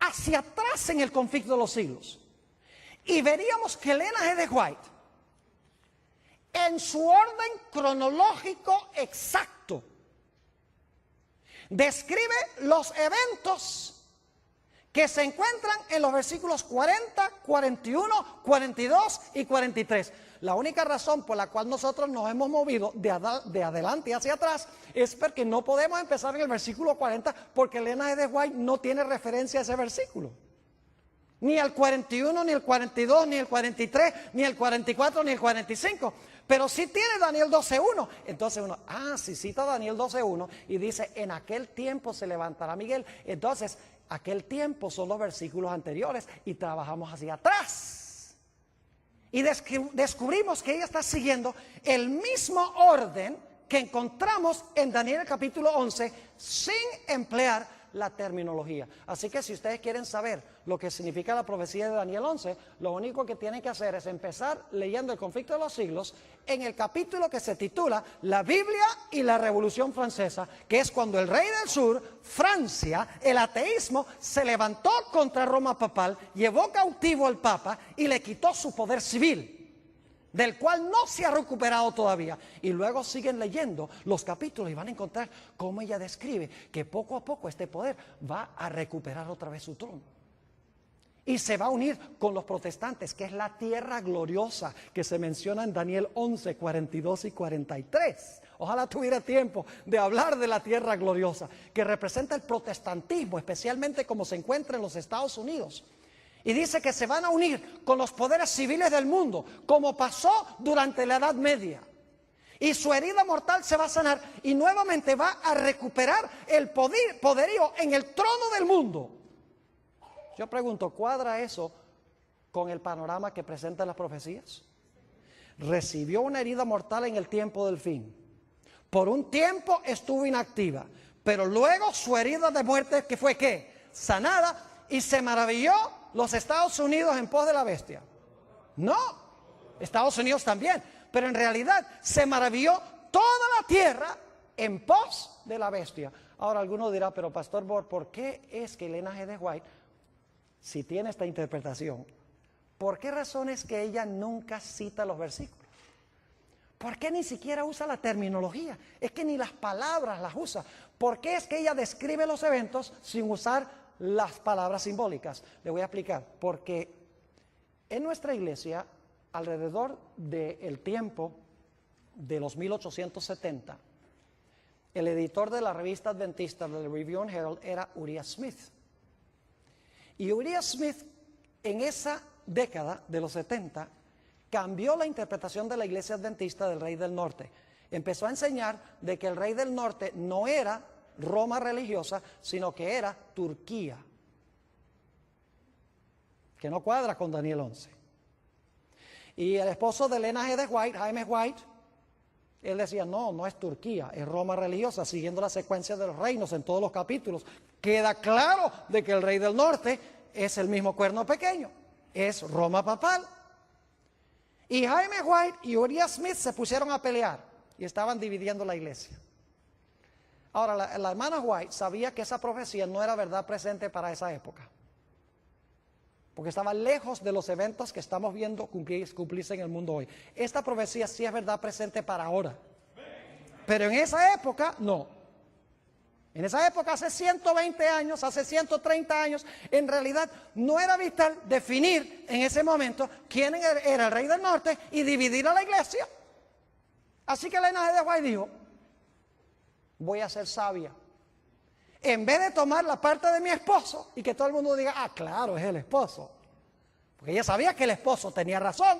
hacia atrás en el conflicto de los siglos y veríamos que Elena G. de White, en su orden cronológico exacto, describe los eventos que se encuentran en los versículos 40, 41, 42 y 43. La única razón por la cual nosotros nos hemos movido de adelante hacia atrás es porque no podemos empezar en el versículo 40 porque Elena G. de White no tiene referencia a ese versículo. Ni el 41, ni el 42, ni el 43, ni el 44, ni el 45. Pero sí tiene Daniel 12:1. Entonces uno, si cita Daniel 12:1 y dice, en aquel tiempo se levantará Miguel. Entonces, aquel tiempo son los versículos anteriores y trabajamos hacia atrás. Y descubrimos que ella está siguiendo el mismo orden que encontramos en Daniel capítulo 11 sin emplear la terminología. Así que si ustedes quieren saber lo que significa la profecía de Daniel 11, lo único que tienen que hacer es empezar leyendo el conflicto de los siglos en el capítulo que se titula La Biblia y la Revolución Francesa, que es cuando el rey del sur, Francia, el ateísmo, se levantó contra Roma papal, llevó cautivo al papa y le quitó su poder civil, del cual no se ha recuperado todavía. Y luego siguen leyendo los capítulos y van a encontrar cómo ella describe que poco a poco este poder va a recuperar otra vez su trono. Y se va a unir con los protestantes, que es la tierra gloriosa que se menciona en Daniel 11, 42 y 43. Ojalá tuviera tiempo de hablar de la tierra gloriosa, que representa el protestantismo, especialmente como se encuentra en los Estados Unidos. Y dice que se van a unir con los poderes civiles del mundo, como pasó durante la Edad Media. Y su herida mortal se va a sanar y nuevamente va a recuperar el poderío en el trono del mundo. Yo pregunto, ¿cuadra eso con el panorama que presentan las profecías? Recibió una herida mortal en el tiempo del fin. Por un tiempo estuvo inactiva, pero luego su herida de muerte, que fue ¿qué? Sanada, y se maravilló los Estados Unidos en pos de la bestia. No, Estados Unidos también, pero en realidad se maravilló toda la tierra en pos de la bestia. Ahora alguno dirá, pero Pastor Bor, ¿por qué es que Elena G. de White, si tiene esta interpretación, por qué razón es que ella nunca cita los versículos? ¿Por qué ni siquiera usa la terminología? Es que ni las palabras las usa. ¿Por qué es que ella describe los eventos sin usar las palabras simbólicas? Le voy a explicar. Porque en nuestra iglesia, alrededor del tiempo de los 1870, el editor de la revista adventista del Review and Herald era Uriah Smith. Y Uriah Smith, en esa década de los 70, cambió la interpretación de la iglesia adventista del Rey del Norte. Empezó a enseñar de que el Rey del Norte no era Roma religiosa, sino que era Turquía, que no cuadra con Daniel 11. Y el esposo de Elena G. de White, Jaime White, él decía, no es Turquía, es Roma religiosa, siguiendo la secuencia de los reinos en todos los capítulos. Queda claro de que el Rey del Norte es el mismo cuerno pequeño, es Roma papal. Y Jaime White y Uriah Smith se pusieron a pelear y estaban dividiendo la iglesia. Ahora, la hermana White sabía que esa profecía no era verdad presente para esa época, porque estaba lejos de los eventos que estamos viendo cumplirse en el mundo hoy. Esta profecía sí es verdad presente para ahora, pero en esa época no. En esa época, hace 120 años, hace 130 años, en realidad no era vital definir en ese momento quién era el Rey del Norte y dividir a la iglesia. Así que Elena G. de White dijo, voy a ser sabia. En vez de tomar la parte de mi esposo y que todo el mundo diga, claro, es el esposo. Porque ella sabía que el esposo tenía razón.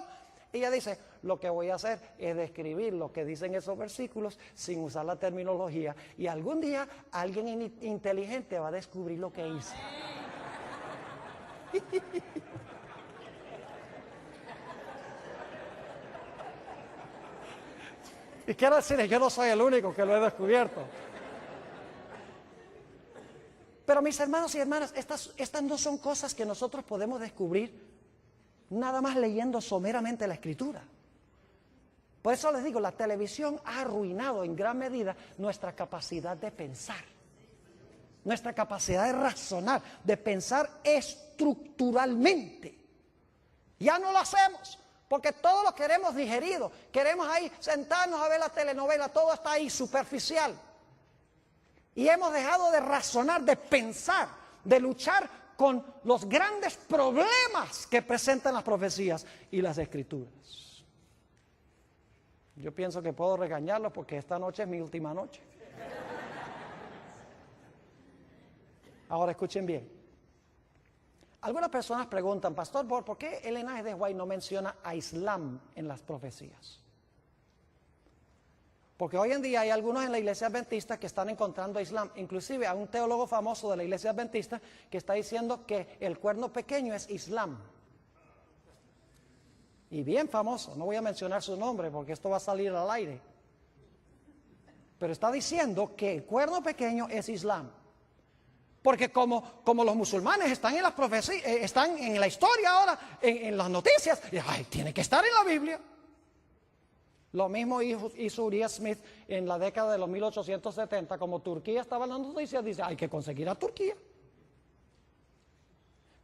Ella dice, lo que voy a hacer es describir lo que dicen esos versículos sin usar la terminología. Y algún día alguien inteligente va a descubrir lo que hice. Y quiero decirles, yo no soy el único que lo he descubierto. Pero mis hermanos y hermanas, estas no son cosas que nosotros podemos descubrir nada más leyendo someramente la Escritura. Por eso les digo, la televisión ha arruinado en gran medida nuestra capacidad de pensar, nuestra capacidad de razonar, de pensar estructuralmente. Ya no lo hacemos, porque todo lo queremos digerido. Queremos ahí sentarnos a ver la telenovela, todo está ahí superficial. Y hemos dejado de razonar, de pensar, de luchar con los grandes problemas que presentan las profecías y las Escrituras. Yo pienso que puedo regañarlos porque esta noche es mi última noche. Ahora escuchen bien. Algunas personas preguntan, Pastor, ¿por qué Ellen G. de White no menciona a Islam en las profecías? Porque hoy en día hay algunos en la iglesia adventista que están encontrando a Islam. Inclusive hay un teólogo famoso de la iglesia adventista que está diciendo que el cuerno pequeño es Islam. Y bien famoso, no voy a mencionar su nombre porque esto va a salir al aire. Pero está diciendo que el cuerno pequeño es Islam. Porque como los musulmanes están en las profecías, están en la historia ahora, en las noticias, tiene que estar en la Biblia. Lo mismo hizo Uriah Smith en la década de los 1870, como Turquía estaba en las noticias, dice, hay que conseguir a Turquía.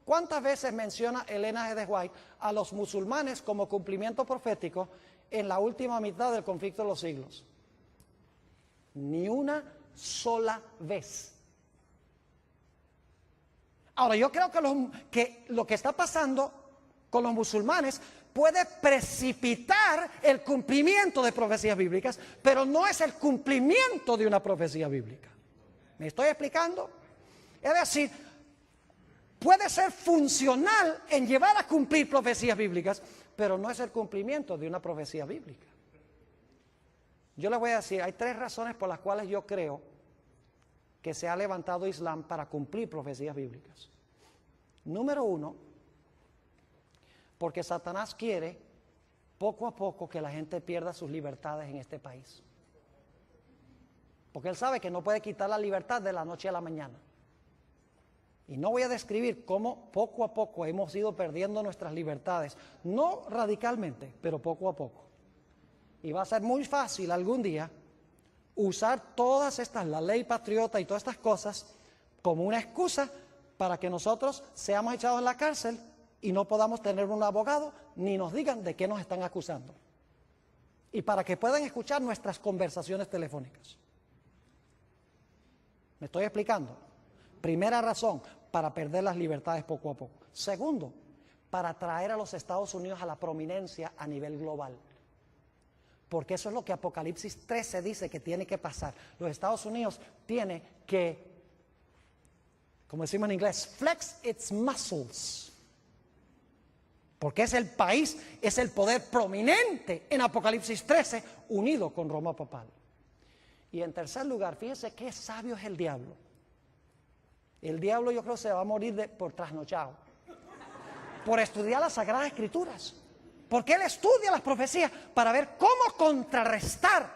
¿Cuántas veces menciona Ellen G. de White a los musulmanes como cumplimiento profético en la última mitad del conflicto de los siglos? Ni una sola vez. Ahora, yo creo que lo que está pasando con los musulmanes puede precipitar el cumplimiento de profecías bíblicas, pero no es el cumplimiento de una profecía bíblica. ¿Me estoy explicando? Es decir, puede ser funcional en llevar a cumplir profecías bíblicas, pero no es el cumplimiento de una profecía bíblica. Yo les voy a decir, hay 3 razones por las cuales yo creo que se ha levantado Islam para cumplir profecías bíblicas. Número 1, porque Satanás quiere poco a poco que la gente pierda sus libertades en este país. Porque él sabe que no puede quitar la libertad de la noche a la mañana. Y no voy a describir cómo poco a poco hemos ido perdiendo nuestras libertades. No radicalmente, pero poco a poco. Y va a ser muy fácil algún día usar todas estas, la ley patriota y todas estas cosas, como una excusa para que nosotros seamos echados en la cárcel y no podamos tener un abogado ni nos digan de qué nos están acusando. Y para que puedan escuchar nuestras conversaciones telefónicas. ¿Me estoy explicando? Primera razón, para perder las libertades poco a poco. Segundo, para traer a los Estados Unidos a la prominencia a nivel global. Porque eso es lo que Apocalipsis 13 dice que tiene que pasar. Los Estados Unidos tiene que, como decimos en inglés, flex its muscles. Porque es el país, es el poder prominente en Apocalipsis 13, unido con Roma papal. Y en tercer lugar, fíjense qué sabio es el diablo. El diablo yo creo se va a morir por trasnochado. Por estudiar las Sagradas Escrituras. Porque él estudia las profecías para ver cómo contrarrestar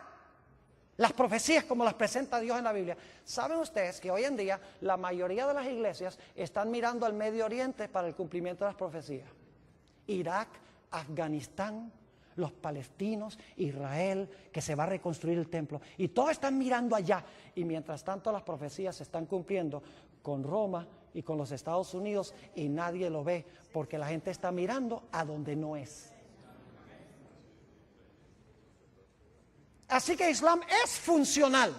las profecías como las presenta Dios en la Biblia. ¿Saben ustedes que hoy en día la mayoría de las iglesias están mirando al Medio Oriente para el cumplimiento de las profecías? Irak, Afganistán, los palestinos, Israel, que se va a reconstruir el templo. Y todos están mirando allá. Y mientras tanto las profecías se están cumpliendo con Roma y con los Estados Unidos y nadie lo ve porque la gente está mirando a donde no es. Así que Islam es funcional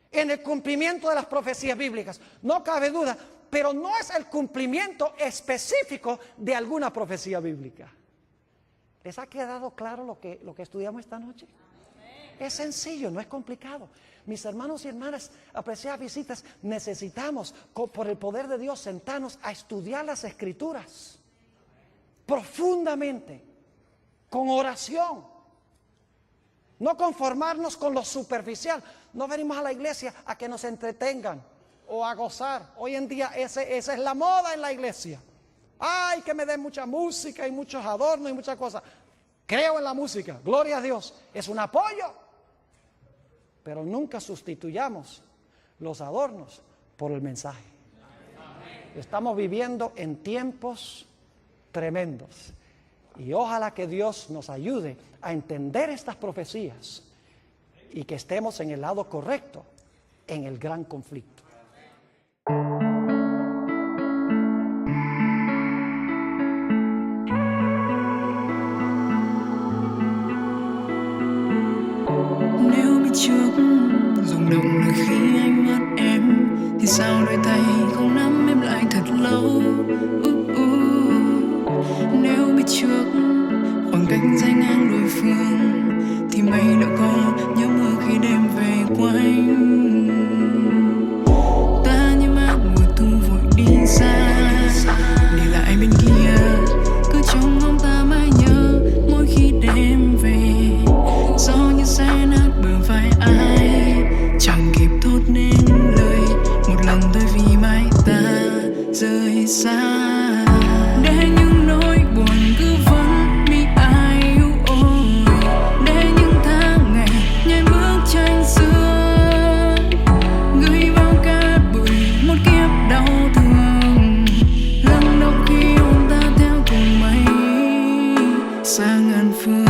en el cumplimiento de las profecías bíblicas, no cabe duda, pero no es el cumplimiento específico de alguna profecía bíblica. ¿Les ha quedado claro lo que estudiamos esta noche? Es sencillo, no es complicado. Mis hermanos y hermanas, apreciadas visitas, necesitamos, por el poder de Dios, sentarnos a estudiar las Escrituras profundamente con oración. No conformarnos con lo superficial. No venimos a la iglesia a que nos entretengan o a gozar. Hoy en día esa es la moda en la iglesia. Ay, que me den mucha música y muchos adornos y muchas cosas. Creo en la música, gloria a Dios, es un apoyo. Pero nunca sustituyamos los adornos por el mensaje. Estamos viviendo en tiempos tremendos. Y ojalá que Dios nos ayude a entender estas profecías y que estemos en el lado correcto en el gran conflicto. Nếu biết trước rung động là khi anh mất em, thì sao đôi tay không nắm em lại thật lâu. Nếu biết trước khoảng cách dài ngang đối phương, thì mây đã có nhớ mưa khi đêm về quanh. Ta như mát mùa thu vội đi xa, để lại bên kia cứ trông ngóng ta mãi nhớ mỗi khi đêm về. Gió như xé nát bờ vai ai, chẳng kịp thốt nên lời một lần thôi vì mãi ta rời xa. Để những nỗi buồn cứ vẫn bị ai yêu ôi, để những tháng ngày nhai bức tranh xưa gửi vào cát bụi một kiếp đau thương, lắng động khi ôm ta theo cùng mây xa ngàn phương.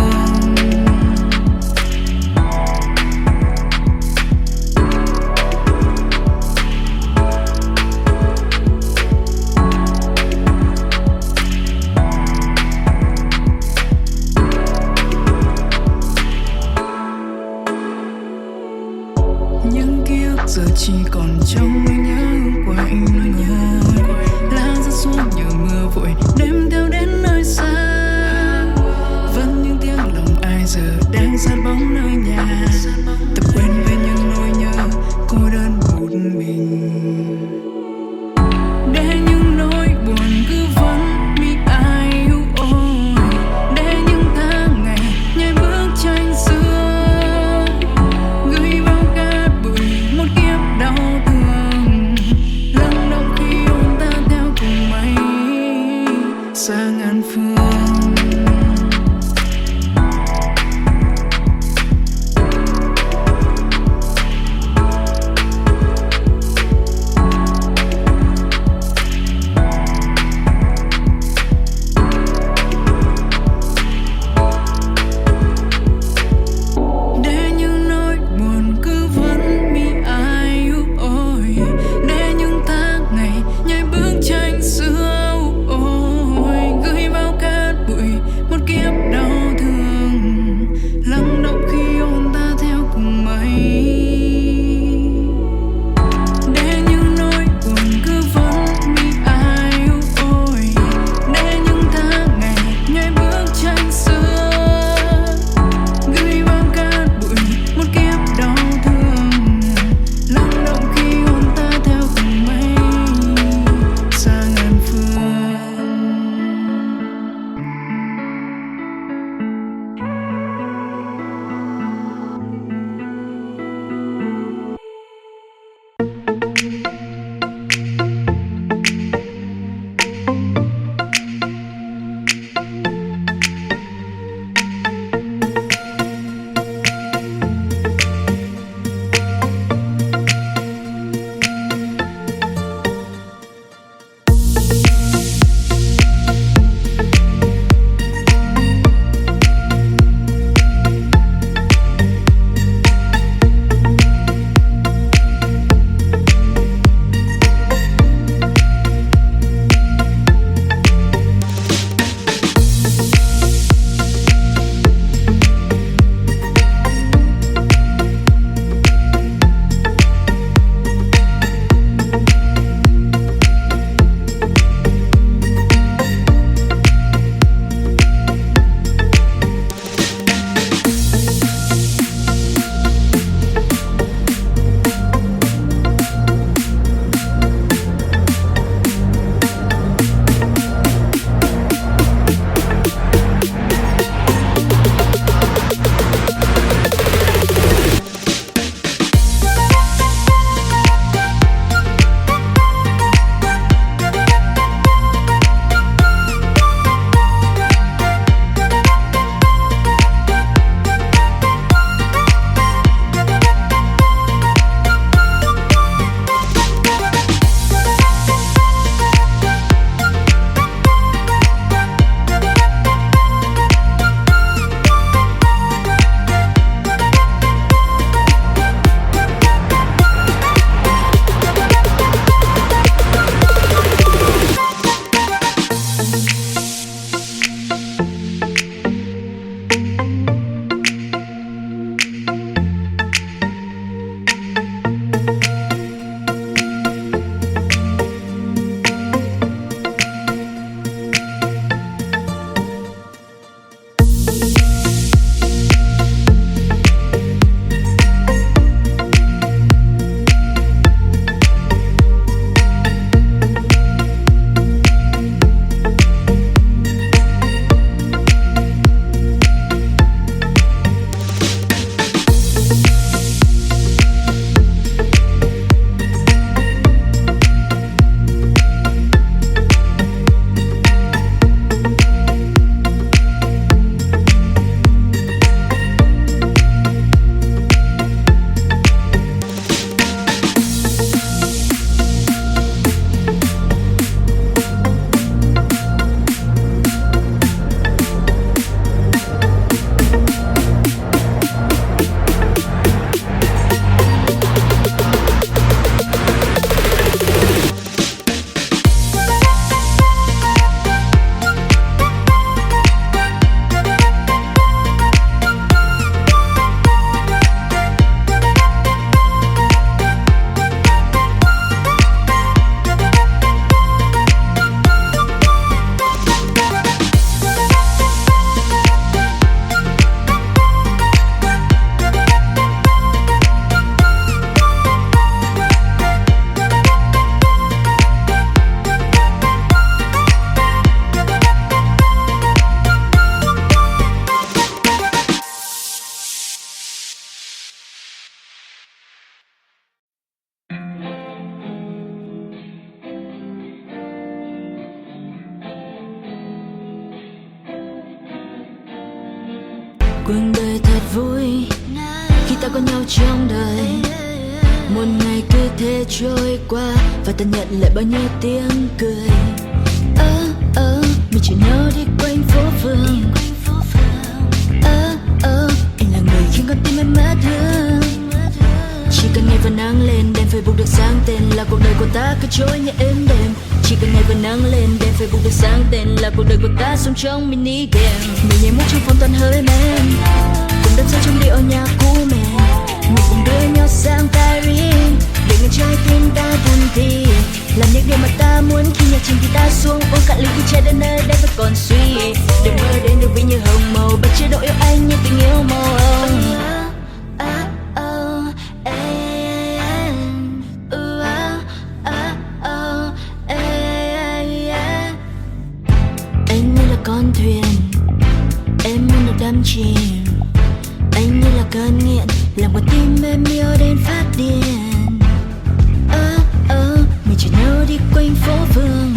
Những ký ức giờ chỉ còn trong nỗi nhớ của anh ngồi lá rơi xuống nhờ mưa vội đêm theo đến nơi xa. Vẫn những tiếng lòng ai giờ đang sát bóng nơi nhà, tập quen với những nỗi nhớ cô đơn một mình. Để những nỗi buồn cứ vẫn bị ai yêu ôi, để những tháng ngày nhai bức tranh xưa gửi vào cát bụi một kiếp đau thương, lắng động khi ôm ta theo cùng mây vui khi ta có nhau trong đời. Một ngày cứ thế trôi qua và ta nhận lại bao nhiêu tiếng cười. Mình chỉ nhau đi quanh phố phường. Anh là người khiến con tim em mất thương. Chỉ cần ngày và nắng lên đèn Facebook được sáng tên là cuộc đời của ta cứ trôi như êm đềm. Chỉ cần ngày và nắng lên đèn Facebook được sáng tên là cuộc đời của ta sống trong mini game. Mình nhảy múa trong phòng toàn hơi men, cùng đắm say trong điệu nhạc cũ mềm. Mình cùng đưa nhau sang Paris để ngày trái tim ta thân thì làm những điều mà ta muốn. Khi nhạc chìm thì ta xuống uống cạn ly chai đến nơi đây vẫn còn suy. Đừng mơ đến được vì như hồng màu bất chế độ yêu anh như tình yêu màu hồng. Anh như là con thuyền, em như là đắm chìm. Anh như là cơn nghiện, làm con tim em yêu đến phát điên. Mình chỉ nhau đi quanh phố phường.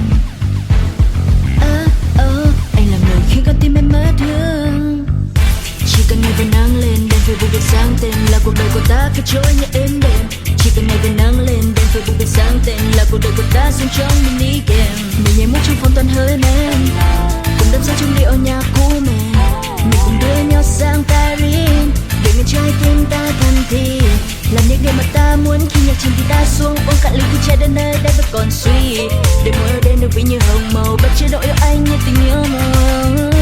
Anh là người khiến con tim em mất thương. Chỉ cần ngày và nắng lên đèn Facebook được sáng tên là cuộc đời của ta cứ trôi như êm đềm. Chỉ cần ngày và nắng lên đèn Facebook được sáng tên là cuộc đời của ta sống trong mini game. Mình nhảy múa trong phòng toàn hơi men, cùng đắm say trong điệu nhạc cũ mềm. Mình cùng đưa nhau sang Paris để ngày trái tim ta thân thì làm những điều mà ta muốn. Khi nhạc chìm thì ta xuống uống cạn ly chai đến nơi đây vẫn còn suy. Để mơ đến được vì như hồng màu bất chế độ yêu anh như tình yêu màu.